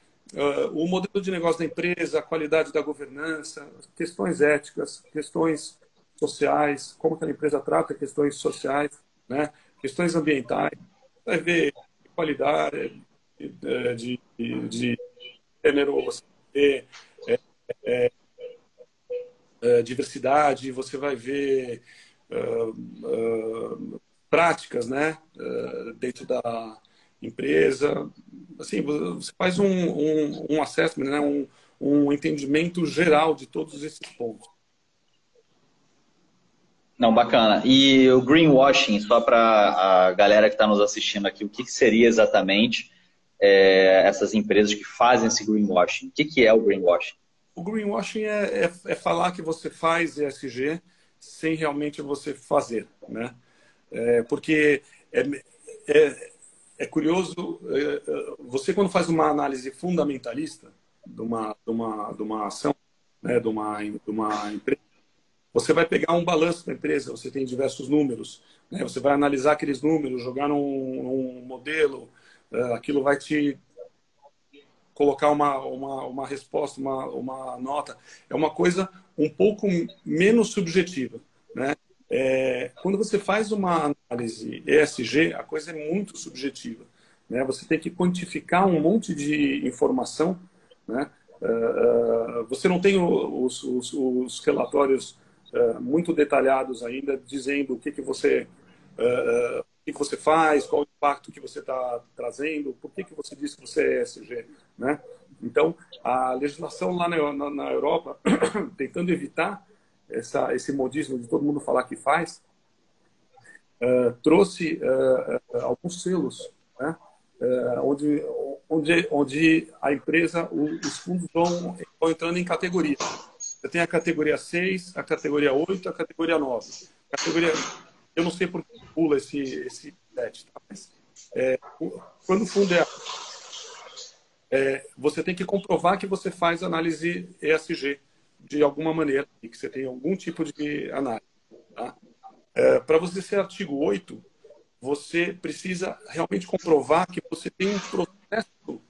o modelo de negócio da empresa, a qualidade da governança, questões éticas, questões sociais, como aquela empresa trata questões sociais, né? Questões ambientais. Vai ver qualidade de gênero, você vai ver diversidade, você vai ver práticas, né? Dentro da empresa. Assim, você faz um assessment, né? Um entendimento geral de todos esses pontos. Não, bacana. E o greenwashing, só para a galera que está nos assistindo aqui, o que seria exatamente essas empresas que fazem esse greenwashing? O que é o greenwashing? O greenwashing é falar que você faz ESG sem realmente você fazer, né? Porque é curioso, você quando faz uma análise fundamentalista de uma ação, né, de uma empresa, você vai pegar um balanço da empresa, você tem diversos números, né? Você vai analisar aqueles números, jogar num modelo, aquilo vai te colocar uma resposta, uma nota. É uma coisa um pouco menos subjetiva, né? Quando você faz uma análise ESG, a coisa é muito subjetiva, né? Você tem que quantificar um monte de informação, né? Você não tem os relatórios muito detalhados ainda, dizendo o que você faz, qual o impacto que você está trazendo, por que você diz que você é ESG, né? Então, a legislação lá na Europa, tentando evitar esse modismo de todo mundo falar que faz, trouxe alguns selos, né? Onde a empresa, os fundos vão entrando em categorias. Você tem a categoria 6, a categoria 8, a categoria 9. Eu não sei por que pula esse 7, tá? Mas quando o fundo você tem que comprovar que você faz análise ESG de alguma maneira, e que você tem algum tipo de análise. Tá? Para você ser artigo 8, você precisa realmente comprovar que você tem um processo,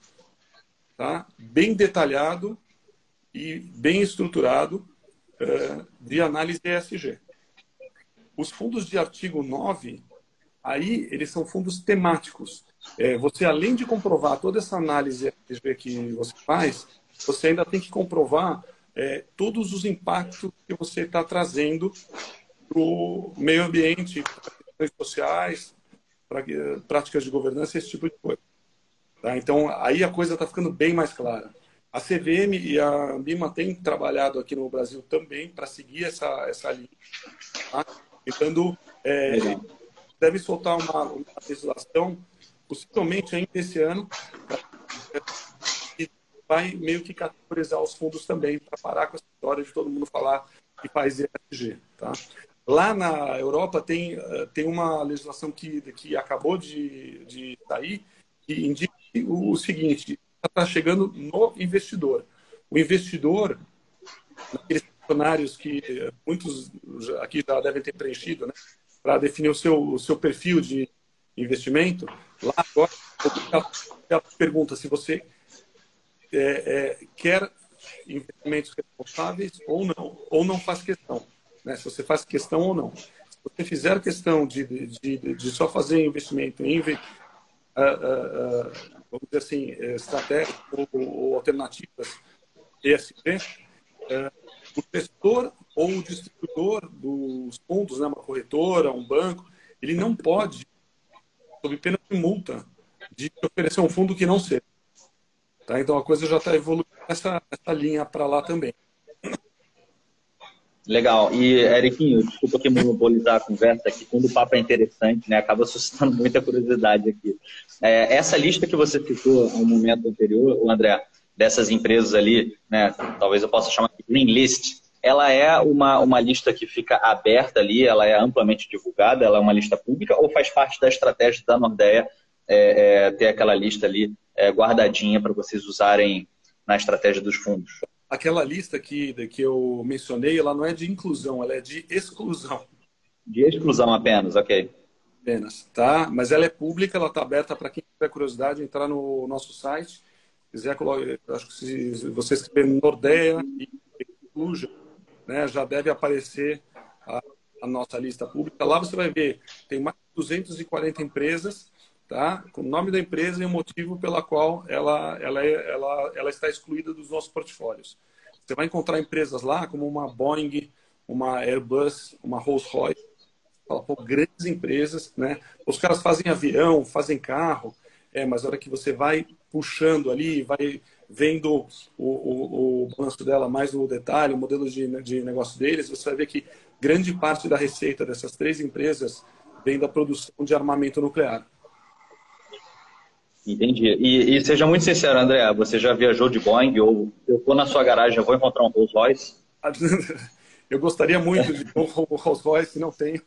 tá, bem detalhado e bem estruturado de análise ESG. Os fundos de artigo 9, aí eles são fundos temáticos. Você, além de comprovar toda essa análise ESG que você faz, você ainda tem que comprovar todos os impactos que você está trazendo para o meio ambiente, para questões sociais, para práticas de governança, esse tipo de coisa. Tá? Então, aí a coisa está ficando bem mais clara. A CVM e a Ambima têm trabalhado aqui no Brasil também para seguir essa linha. Tá? Tentando, deve soltar uma legislação, possivelmente ainda esse ano, que vai meio que categorizar os fundos também, para parar com essa história de todo mundo falar que faz ESG. Tá? Lá na Europa tem uma legislação que acabou de sair, que indica o seguinte: está chegando no investidor. O investidor, naqueles questionários que muitos aqui já devem ter preenchido, né, para definir o seu perfil de investimento, lá agora ela pergunta se você quer investimentos responsáveis ou não faz questão, né? Se você faz questão ou não. Se você fizer questão de só fazer investimento em vamos dizer assim, estratégias ou alternativas ESG, o gestor ou o distribuidor dos fundos, né, uma corretora, um banco, ele não pode, sob pena de multa, de oferecer um fundo que não seja. Tá? Então a coisa já está evoluindo essa linha para lá também. Legal. E, Eriquinho, desculpa aqui monopolizar a conversa aqui, quando o papo é interessante, né? Acaba suscitando muita curiosidade aqui. Essa lista que você citou no momento anterior, o André, dessas empresas ali, né? Talvez eu possa chamar de green list, ela é uma lista que fica aberta ali, ela é amplamente divulgada, ela é uma lista pública, ou faz parte da estratégia da Nordea ter aquela lista ali guardadinha para vocês usarem na estratégia dos fundos? Aquela lista que eu mencionei, ela não é de inclusão, ela é de exclusão. De exclusão apenas, ok. Apenas, tá? Mas ela é pública, ela está aberta para quem tiver curiosidade entrar no nosso site quiser, acho que se você escrever Nordea e Inclusion, né, já deve aparecer a nossa lista pública. Lá você vai ver, tem mais de 240 empresas, tá? Com o nome da empresa e o motivo pela qual ela está excluída dos nossos portfólios. Você vai encontrar empresas lá como uma Boeing, uma Airbus, uma Rolls-Royce, grandes empresas, né? Os caras fazem avião, fazem carro, mas a hora que você vai puxando ali, vai vendo o balanço dela mais no detalhe, o modelo de negócio deles, você vai ver que grande parte da receita dessas 3 empresas vem da produção de armamento nuclear. Entendi. E seja muito sincero, André, você já viajou de Boeing ou eu vou na sua garagem, eu vou encontrar um Rolls Royce? Eu gostaria muito de ter um Rolls Royce, não tenho.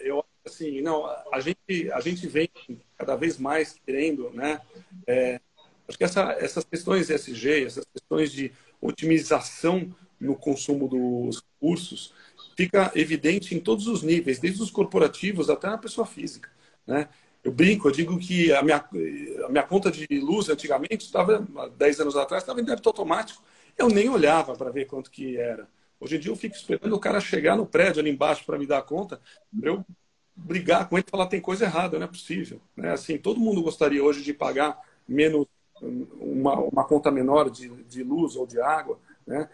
Eu acho assim, não, a gente vem cada vez mais querendo, né? Acho que essas questões ESG, essas questões de otimização no consumo dos recursos, fica evidente em todos os níveis, desde os corporativos até na pessoa física, né? Eu brinco, eu digo que a minha conta de luz antigamente estava, há 10 anos atrás, estava em débito automático. Eu nem olhava para ver quanto que era. Hoje em dia eu fico esperando o cara chegar no prédio ali embaixo para me dar a conta, para eu brigar com ele e falar tem coisa errada, não é possível, né? Assim, todo mundo gostaria hoje de pagar menos uma conta menor de luz ou de água, né?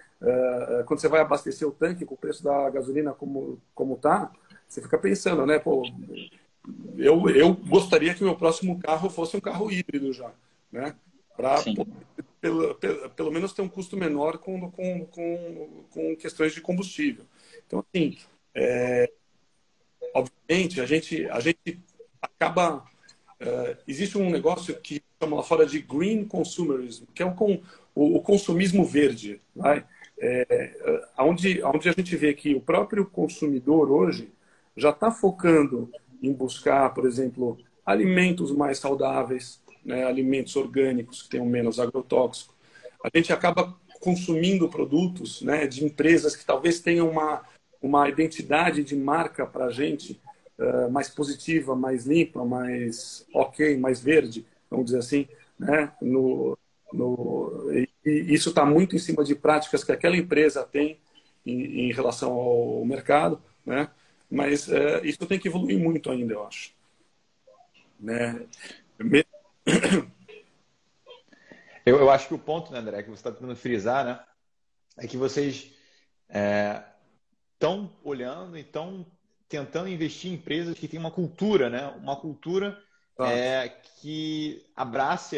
Quando você vai abastecer o tanque com o preço da gasolina como tá, você fica pensando, né? Pô, eu gostaria que o meu próximo carro fosse um carro híbrido já, né? Para pelo menos ter um custo menor com questões de combustível. Então, assim, obviamente, a gente acaba... existe um negócio que chama lá fora de green consumerism, que é o consumismo verde, right? Onde a gente vê que o próprio consumidor hoje já está focando em buscar, por exemplo, alimentos mais saudáveis, né, alimentos orgânicos que tenham menos agrotóxico. A gente acaba consumindo produtos, né, de empresas que talvez tenham uma identidade de marca para a gente mais positiva, mais limpa, mais ok, mais verde, vamos dizer assim, né? E isso está muito em cima de práticas que aquela empresa tem em relação ao mercado, né? Mas isso tem que evoluir muito ainda, eu acho, né? Eu acho que o ponto, né, André, que você está tentando frisar, né, é que vocês estão olhando e estão tentando investir em empresas que têm uma cultura, né? Uma cultura que abrace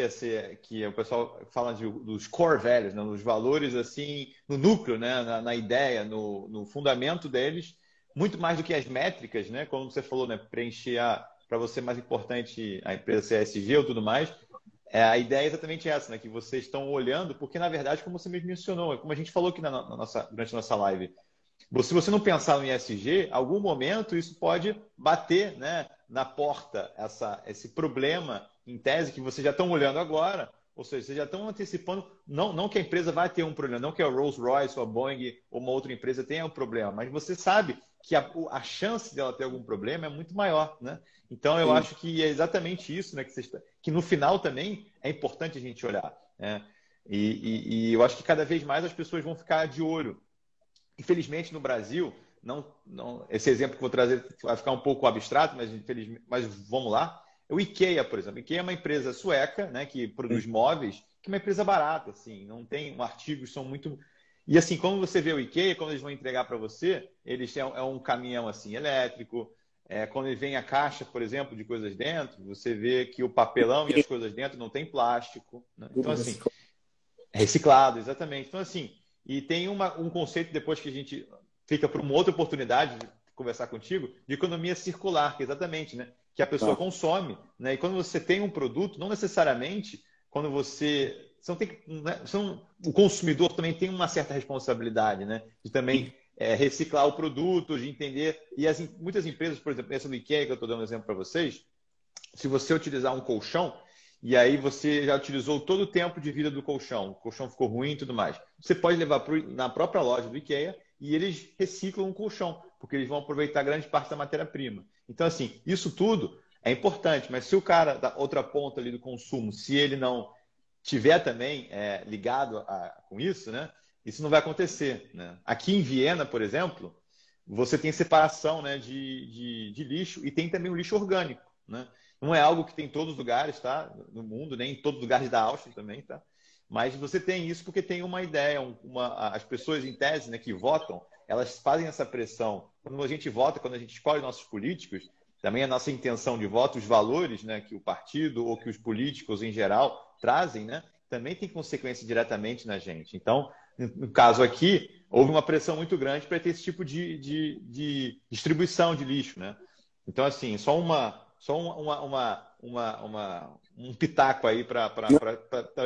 que o pessoal fala dos core values, né? Dos valores assim, no núcleo, né? Na ideia, no fundamento deles, muito mais do que as métricas, né? Como você falou, né? Preencher para você é mais importante a empresa ser ESG ou tudo mais. A ideia é exatamente essa, né? Que vocês estão olhando, porque na verdade, como você mesmo mencionou, como a gente falou aqui durante a nossa live, se você não pensar no ESG, algum momento isso pode bater, né, na porta, esse problema em tese que vocês já estão olhando agora, ou seja, vocês já estão antecipando, não que a empresa vai ter um problema, não que a Rolls-Royce ou a Boeing ou uma outra empresa tenha um problema, mas você sabe que a chance dela ter algum problema é muito maior, né? Então eu acho que é exatamente isso, né, que no final também é importante a gente olhar, né? E eu acho que cada vez mais as pessoas vão ficar de olho. Infelizmente, no Brasil, esse exemplo que vou trazer vai ficar um pouco abstrato, mas vamos lá. O IKEA, por exemplo. O IKEA é uma empresa sueca, né, que produz móveis, que é uma empresa barata, assim, não tem artigos, são muito... E assim, quando você vê o IKEA, quando eles vão entregar para você, eles têm um caminhão assim elétrico. Quando ele vem a caixa, por exemplo, de coisas dentro, você vê que o papelão e as coisas dentro não tem plástico, né? Então, assim, é reciclado, exatamente. Então, assim, e tem um conceito depois que a gente fica para uma outra oportunidade de conversar contigo, de economia circular, que é exatamente, né? Que a pessoa consome, né? E quando você tem um produto, não necessariamente quando você não tem, né? O consumidor também tem uma certa responsabilidade, né? De também reciclar o produto, de entender. E muitas empresas, por exemplo, essa do IKEA, que eu estou dando um exemplo para vocês, se você utilizar um colchão, e aí você já utilizou todo o tempo de vida do colchão, o colchão ficou ruim e tudo mais, você pode levar na própria loja do IKEA e eles reciclam o colchão, porque eles vão aproveitar grande parte da matéria-prima. Então, assim, isso tudo é importante, mas se o cara da outra ponta ali do consumo, se ele não tiver também ligado com isso, né, isso não vai acontecer, né? Aqui em Viena, por exemplo, você tem separação, né, de lixo e tem também o lixo orgânico, né? Não é algo que tem em todos os lugares, tá? No mundo, nem em todos os lugares da Áustria também, tá? Mas você tem isso porque tem uma ideia, as pessoas em tese, né, que votam, elas fazem essa pressão. Quando a gente vota, quando a gente escolhe nossos políticos, também a nossa intenção de voto, os valores, né, que o partido ou que os políticos em geral trazem, né, também tem consequência diretamente na gente. Então, no caso aqui, houve uma pressão muito grande para ter esse tipo de distribuição de lixo, né? Então, assim, um pitaco aí para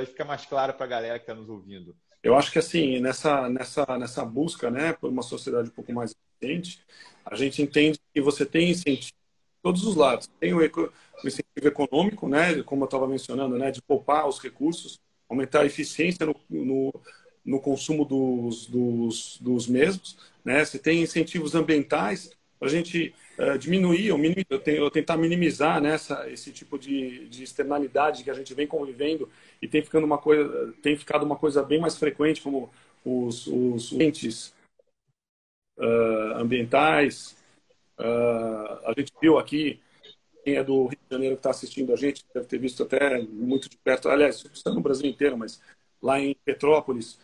ficar mais claro para a galera que está nos ouvindo. Eu acho que assim, nessa busca, né, por uma sociedade um pouco mais eficiente, a gente entende que você tem incentivo de todos os lados. Tem o incentivo econômico, né, como eu estava mencionando, né, de poupar os recursos, aumentar a eficiência no consumo dos mesmos, né? Você tem incentivos ambientais para a gente diminuir ou tentar minimizar, né, esse tipo de externalidade que a gente vem convivendo e tem ficado uma coisa bem mais frequente, como os entes ambientais. A gente viu aqui, quem é do Rio de Janeiro que está assistindo a gente, deve ter visto até muito de perto, aliás, isso está no Brasil inteiro, mas lá em Petrópolis,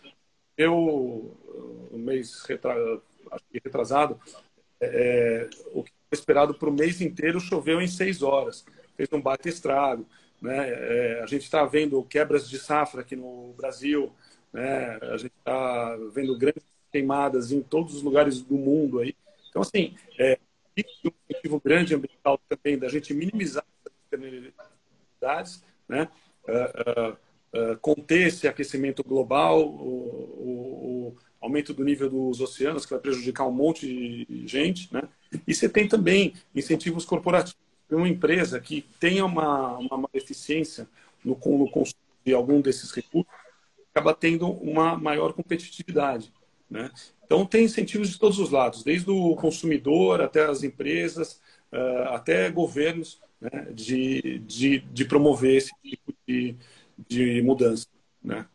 um mês acho que retrasado, o que foi esperado para o mês inteiro choveu em 6 horas. Fez um baita estrago, né? A gente está vendo quebras de safra aqui no Brasil, né? A gente está vendo grandes queimadas em todos os lugares do mundo aí. Então, assim, existe um objetivo grande ambiental também da gente minimizar essas externalidades, né? Conter esse aquecimento global, o aumento do nível dos oceanos, que vai prejudicar um monte de gente, né? E você tem também incentivos corporativos. Uma empresa que tenha uma eficiência no consumo de algum desses recursos, acaba tendo uma maior competitividade, né? Então, tem incentivos de todos os lados, desde o consumidor até as empresas, até governos, né, de promover esse tipo de mudança, né?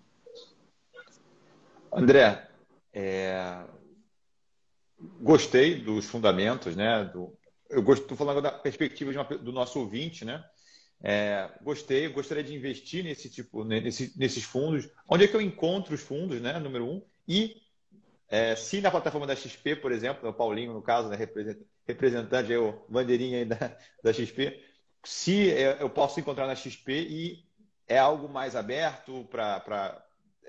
André, gostei dos fundamentos, né? Estou falando da perspectiva do nosso ouvinte, né? Gostaria de investir nesses fundos. Onde é que eu encontro os fundos, né? Número um. E se na plataforma da XP, por exemplo, o Paulinho, no caso, né, representante, aí, o bandeirinha aí da XP, se eu posso encontrar na XP e é algo mais aberto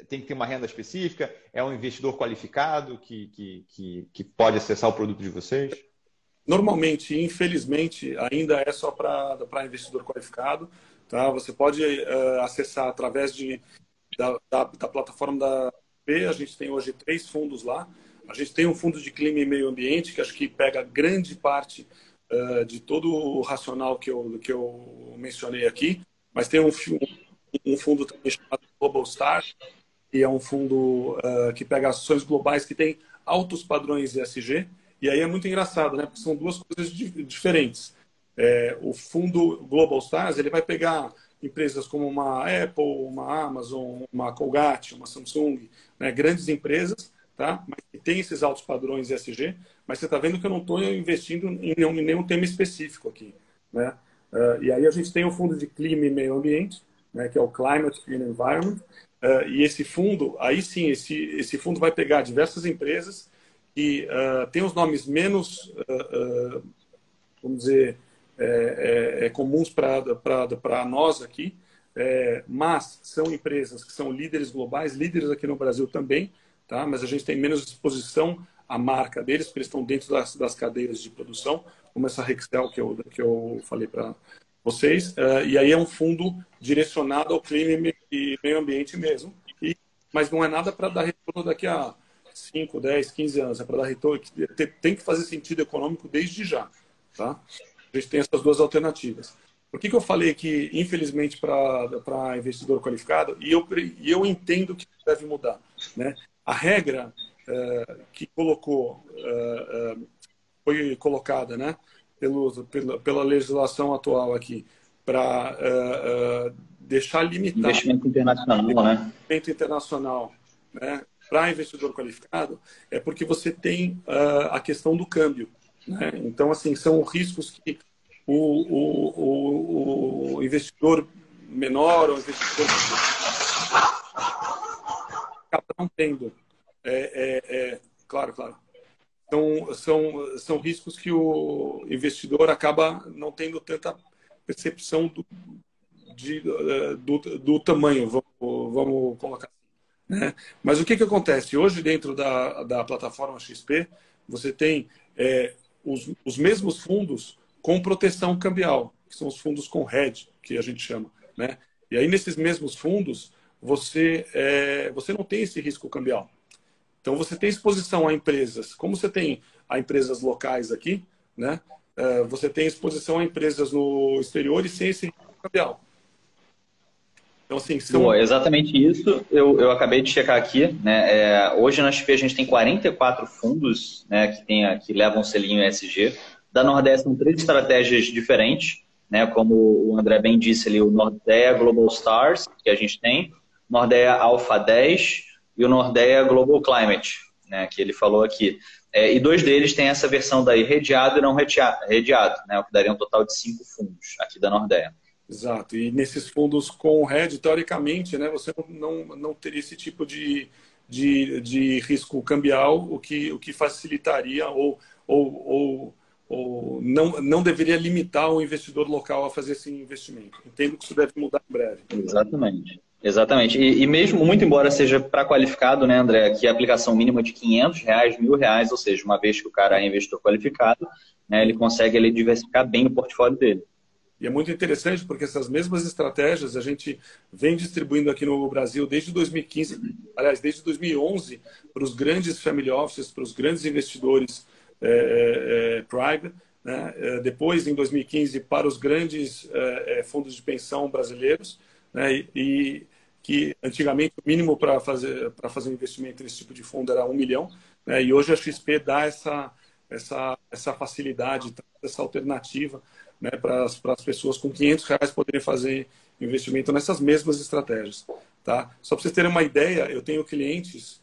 tem que ter uma renda específica, é um investidor qualificado que pode acessar o produto de vocês? Normalmente, infelizmente, ainda é só para investidor qualificado, tá? Você pode acessar através da plataforma da XP. A gente tem hoje 3 fundos lá. A gente tem um fundo de clima e meio ambiente, que acho que pega grande parte de todo o racional que eu mencionei aqui, mas tem um fundo também chamado Global Star, que é um fundo que pega ações globais que tem altos padrões ESG. E aí é muito engraçado, né? Porque são duas coisas diferentes. O fundo Global Stars, ele vai pegar empresas como uma Apple, uma Amazon, uma Colgate, uma Samsung, né? Grandes empresas, tá? Mas que tem esses altos padrões ESG. Mas você está vendo que eu não estou investindo em nenhum tema específico aqui, né? E aí a gente tem o fundo de clima e meio ambiente, né? Que é o Climate and Environment. E esse fundo, aí sim, esse fundo vai pegar diversas empresas que tem os nomes menos, vamos dizer, comuns para nós aqui, mas são empresas que são líderes globais, líderes aqui no Brasil também, tá? Mas a gente tem menos exposição à marca deles, porque eles estão dentro das cadeias de produção, como essa Rexel que eu falei para vocês. E aí é um fundo direcionado ao clima e meio ambiente mesmo, mas não é nada para dar retorno daqui a 5, 10, 15 anos, é para dar retorno, tem que fazer sentido econômico desde já, tá? A gente tem essas duas alternativas. Por que eu falei que, infelizmente, para investidor qualificado, e eu entendo que deve mudar, né? A regra que foi colocada, né, pela legislação atual aqui, para deixar limitado Investimento internacional, né? investimento internacional, né, para investidor qualificado, é porque você tem a questão do câmbio, né? Então, assim, são riscos que o investidor menor ou investidor acaba não tendo. Claro, claro. São riscos que o investidor acaba não tendo tanta percepção do tamanho, vamos colocar assim, né? Mas o que acontece? Hoje, dentro da plataforma XP, você tem os mesmos fundos com proteção cambial, que são os fundos com hedge, que a gente chama, né? E aí, nesses mesmos fundos, você não tem esse risco cambial. Então, você tem exposição a empresas, como você tem a empresas locais aqui, né? Você tem exposição a empresas no exterior e sem esse risco cambial. Então, assim, Boa, exatamente isso. Eu acabei de checar aqui, né? Hoje na XP a gente tem 44 fundos, né, que levam o selinho ESG. Da Nordea são 3 estratégias diferentes, né? Como o André bem disse ali, o Nordea Global Stars, que a gente tem, Nordea Alpha 10 e o Nordea Global Climate, né, que ele falou aqui. E 2 deles têm essa versão daí redeado e não redeado, né, o que daria um total de 5 fundos aqui da Nordea. Exato. E nesses fundos com hedge, teoricamente, né, você não teria esse tipo de risco cambial, o que facilitaria ou não deveria limitar o investidor local a fazer esse investimento. Entendo que isso deve mudar em breve. Exatamente. Exatamente. E mesmo, muito embora seja para qualificado, né, André, que a aplicação mínima de R$500, R$1.000, ou seja, uma vez que o cara é investidor qualificado, né, ele consegue ali diversificar bem o portfólio dele. E é muito interessante porque essas mesmas estratégias a gente vem distribuindo aqui no Brasil desde 2015, aliás, desde 2011, para os grandes family offices, para os grandes investidores private, né? Depois, em 2015, para os grandes fundos de pensão brasileiros, né? E que antigamente o mínimo para fazer um investimento nesse tipo de fundo era 1 milhão, né? E hoje a XP dá essa facilidade, essa alternativa, né, para as pessoas com R$500 poderem fazer investimento nessas mesmas estratégias. Tá? Só para vocês terem uma ideia, eu tenho clientes,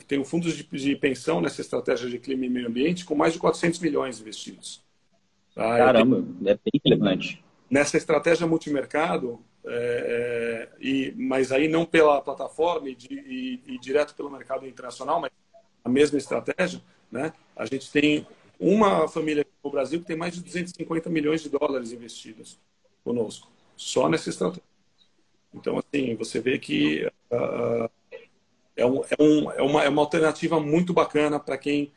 tenho fundos de pensão nessa estratégia de clima e meio ambiente com mais de 400 milhões investidos. Tá? Caramba, é bem relevante. Nessa estratégia multimercado, mas aí não pela plataforma e direto pelo mercado internacional, mas a mesma estratégia, né? A gente tem uma família no Brasil que tem mais de 250 milhões de dólares investidos conosco, só nessa estratégia. Então, assim, você vê que é uma alternativa muito bacana para quem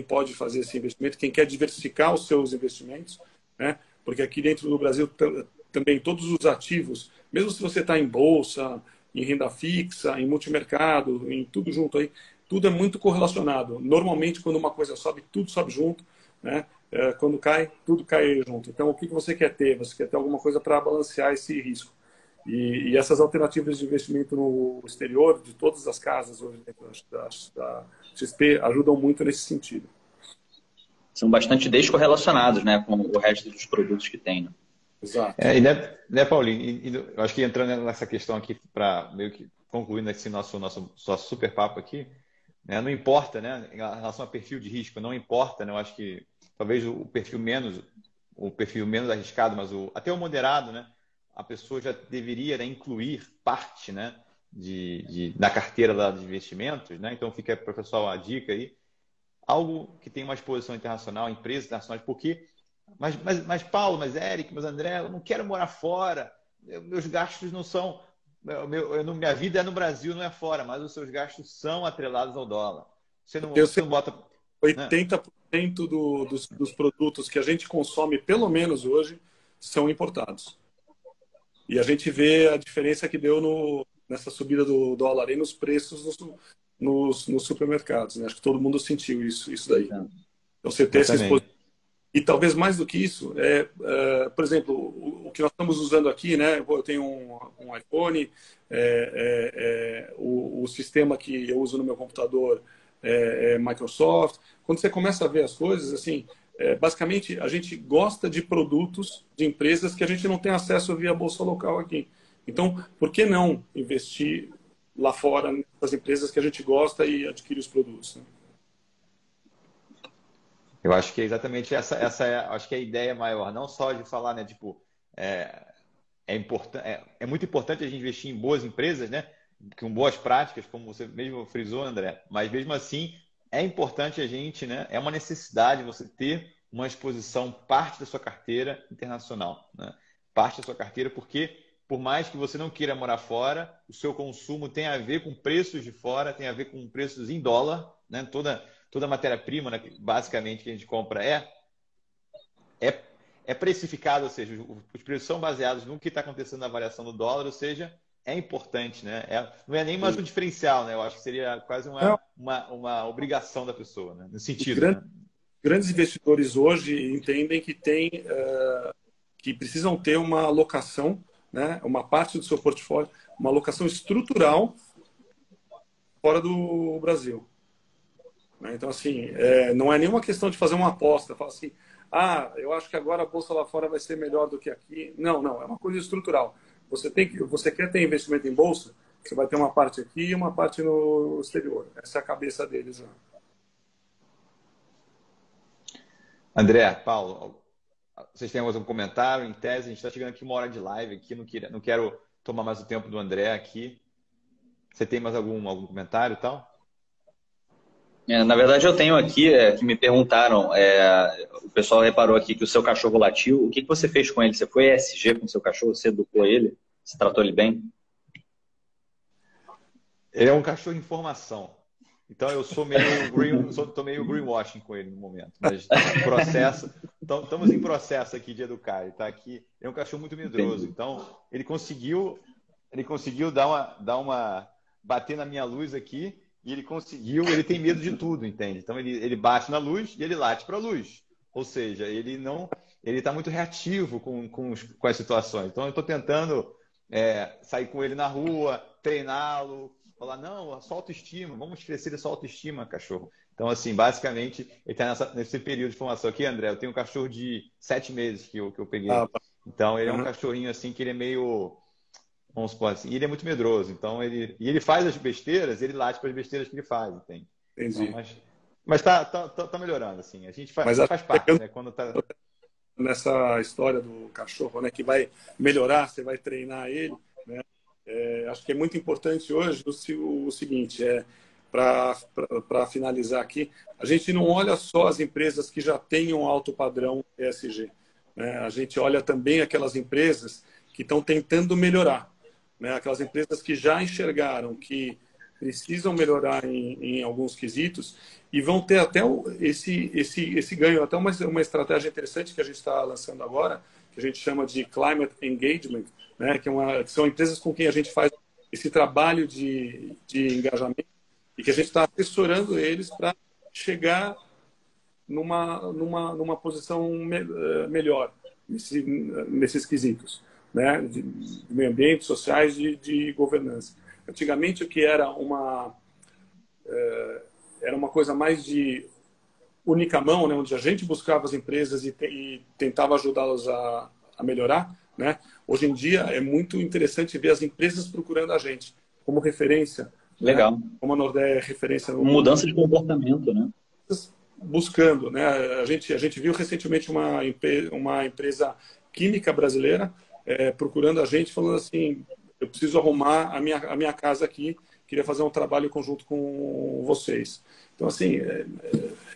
pode fazer esse investimento, quem quer diversificar os seus investimentos, né? Porque aqui dentro do Brasil também todos os ativos, mesmo se você está em bolsa, em renda fixa, em multimercado, em tudo junto aí, tudo é muito correlacionado. Normalmente, quando uma coisa sobe, tudo sobe junto, né? Quando cai, tudo cai junto. Então, o que você quer ter? Você quer ter alguma coisa para balancear esse risco. E essas alternativas de investimento no exterior, de todas as casas hoje dentro da XP, ajudam muito nesse sentido. São bastante descorrelacionados, né, com o resto dos produtos que tem. Né? Exato. Né, Paulinho? Eu acho que entrando nessa questão aqui, para meio que concluindo esse nosso super papo aqui, né, não importa, né, em relação a perfil de risco, não importa, né, eu acho que talvez o perfil menos arriscado, mas até o moderado, né, a pessoa já deveria, né, incluir parte, né, na carteira lá de investimentos, né? Então fica para o pessoal a dica aí, algo que tem uma exposição internacional, empresas internacionais, porque mas Paulo, mas Eric, mas André, eu não quero morar fora, meus gastos não são minha vida é no Brasil, não é fora, mas os seus gastos são atrelados ao dólar. Você não bota... 80% dos produtos que a gente consome, pelo menos hoje, são importados. E a gente vê a diferença que deu nessa subida do dólar e nos preços nos supermercados. Né? Acho que todo mundo sentiu isso daí. Então, você ter essa exposição. E talvez mais do que isso, por exemplo, o que nós estamos usando aqui, né? Eu tenho um iPhone, o sistema que eu uso no meu computador é Microsoft. Quando você começa a ver as coisas, assim, basicamente, a gente gosta de produtos de empresas que a gente não tem acesso via bolsa local aqui. Então, por que não investir lá fora nas empresas que a gente gosta e adquirir os produtos, né? Eu acho que é exatamente essa acho que é a ideia maior, não só de falar, né, tipo, é muito importante a gente investir em boas empresas, né, com boas práticas, como você mesmo frisou, André, mas mesmo assim é importante a gente, né, é uma necessidade você ter uma exposição, parte da sua carteira internacional, né, parte da sua carteira, porque por mais que você não queira morar fora, o seu consumo tem a ver com preços de fora, tem a ver com preços em dólar, né, toda matéria-prima, né, basicamente, que a gente compra é, é precificado, ou seja, os preços são baseados no que está acontecendo na variação do dólar, ou seja, é importante, né? Não é nem mais um diferencial, né? Eu acho que seria quase uma obrigação da pessoa, né? No sentido, né? Grandes investidores hoje entendem que que precisam ter uma alocação, né? Uma parte do seu portfólio, uma alocação estrutural fora do Brasil. Então, assim, não é nenhuma questão de fazer uma aposta. Fala assim, eu acho que agora a bolsa lá fora vai ser melhor do que aqui. Não, é uma coisa estrutural. Você quer ter investimento em bolsa, você vai ter uma parte aqui e uma parte no exterior. Essa é a cabeça deles, né? André, Paulo, vocês têm mais algum comentário? Em tese, a gente está chegando aqui 1 hora de live aqui, não quero tomar mais o tempo do André aqui. Você tem mais algum comentário e tal? Na verdade, eu tenho aqui que me perguntaram, o pessoal reparou aqui que o seu cachorro latiu. O que você fez com ele? Você foi ESG com o seu cachorro? Você educou ele? Você tratou ele bem? Ele é um cachorro em formação. Então eu sou tô meio greenwashing com ele no momento. Mas estamos em processo aqui de educar. Ele tá aqui. É um cachorro muito medroso. Então ele conseguiu bater na minha luz aqui. E ele tem medo de tudo, entende? Então ele bate na luz e ele late para a luz. Ou seja, ele está muito reativo com as situações. Então eu estou tentando sair com ele na rua, treiná-lo, falar, não, só autoestima, vamos crescer essa autoestima, cachorro. Então, assim, basicamente, ele está nesse período de formação aqui, André. Eu tenho um cachorro de 7 meses que eu peguei. Então, ele é um cachorrinho assim que ele é meio... Vamos supor assim, e ele é muito medroso, então ele faz as besteiras, ele late para as besteiras que ele faz, entende? Entendi. Então, mas tá melhorando, assim, a gente faz parte, né? Quando tá... Nessa história do cachorro, né, que vai melhorar, você vai treinar ele, né? Acho que é muito importante hoje o seguinte, para finalizar aqui, a gente não olha só as empresas que já têm um alto padrão ESG, né? A gente olha também aquelas empresas que estão tentando melhorar, né? Aquelas empresas que já enxergaram que precisam melhorar em alguns quesitos e vão ter até esse ganho, até uma estratégia interessante que a gente está lançando agora, que a gente chama de Climate Engagement, né? Que são empresas com quem a gente faz esse trabalho de engajamento e que a gente está assessorando eles para chegar numa posição melhor nesses quesitos, né, de meio ambiente, sociais, de governança. Antigamente, o que era uma coisa mais de única mão, né, onde a gente buscava as empresas e tentava ajudá-las a melhorar, né? Hoje em dia é muito interessante ver as empresas procurando a gente como referência. Legal. Né? Como a Nordé é referência no mudança de comportamento, né? Buscando, né? A gente viu recentemente uma empresa química brasileira procurando a gente, falando assim, eu preciso arrumar a minha casa aqui, queria fazer um trabalho conjunto com vocês. Então, assim,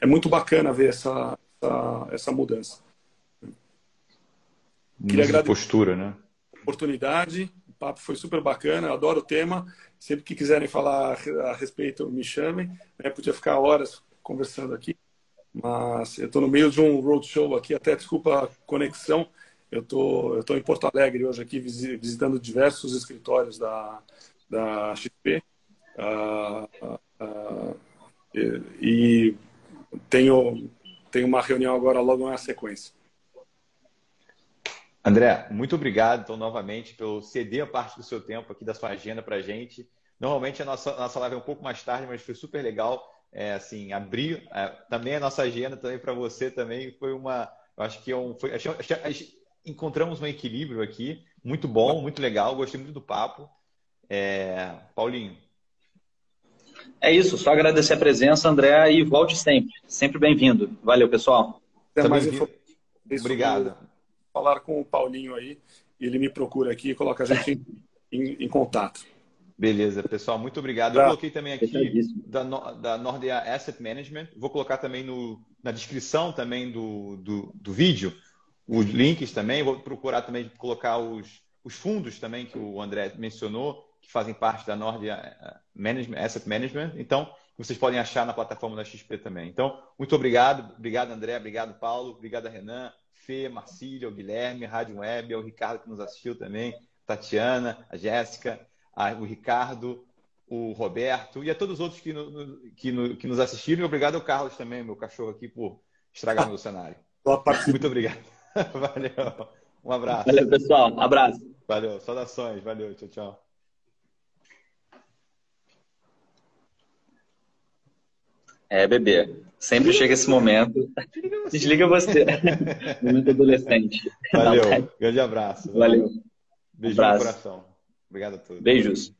é muito bacana ver essa mudança. Queria agradecer postura, né? a oportunidade, o papo foi super bacana, eu adoro o tema. Sempre que quiserem falar a respeito, me chamem. Né? Podia ficar horas conversando aqui, mas eu estou no meio de um roadshow aqui, até desculpa a conexão. Eu tô em Porto Alegre hoje aqui, visitando diversos escritórios da XP. E tenho uma reunião agora logo na sequência. André, muito obrigado, então, novamente, pelo ceder a parte do seu tempo aqui, da sua agenda para a gente. Normalmente a nossa live é um pouco mais tarde, mas foi super legal assim, abrir também a nossa agenda também para você também. Foi uma, eu acho que encontramos um equilíbrio aqui, muito bom, muito legal, gostei muito do papo. Paulinho. É isso, só agradecer a presença, André, e volte sempre. Sempre bem-vindo. Valeu, pessoal. Até mais Obrigado. Falar com o Paulinho aí, ele me procura aqui e coloca a gente em contato. Beleza, pessoal, muito obrigado. Eu coloquei também aqui da Nordea Asset Management. Vou colocar também na descrição também do vídeo os links também. Vou procurar também colocar os fundos também que o André mencionou, que fazem parte da Nordea Asset Management. Então, vocês podem achar na plataforma da XP também. Então, muito obrigado. Obrigado, André. Obrigado, Paulo. Obrigado, Renan, Fê, Marcília, o Guilherme, Rádio Web, o Ricardo que nos assistiu também, Tatiana, a Jéssica, o Ricardo, o Roberto e a todos os outros que nos assistiram. E obrigado ao Carlos também, meu cachorro aqui, por estragar meu cenário. Muito obrigado. Valeu. Um abraço. Valeu, pessoal. Um abraço. Valeu. Saudações. Valeu. Tchau, tchau. Bebê. Sempre chega esse momento. Desliga você. Momento adolescente. Valeu. Grande abraço. Valeu. Beijo no coração. Obrigado a todos. Beijos.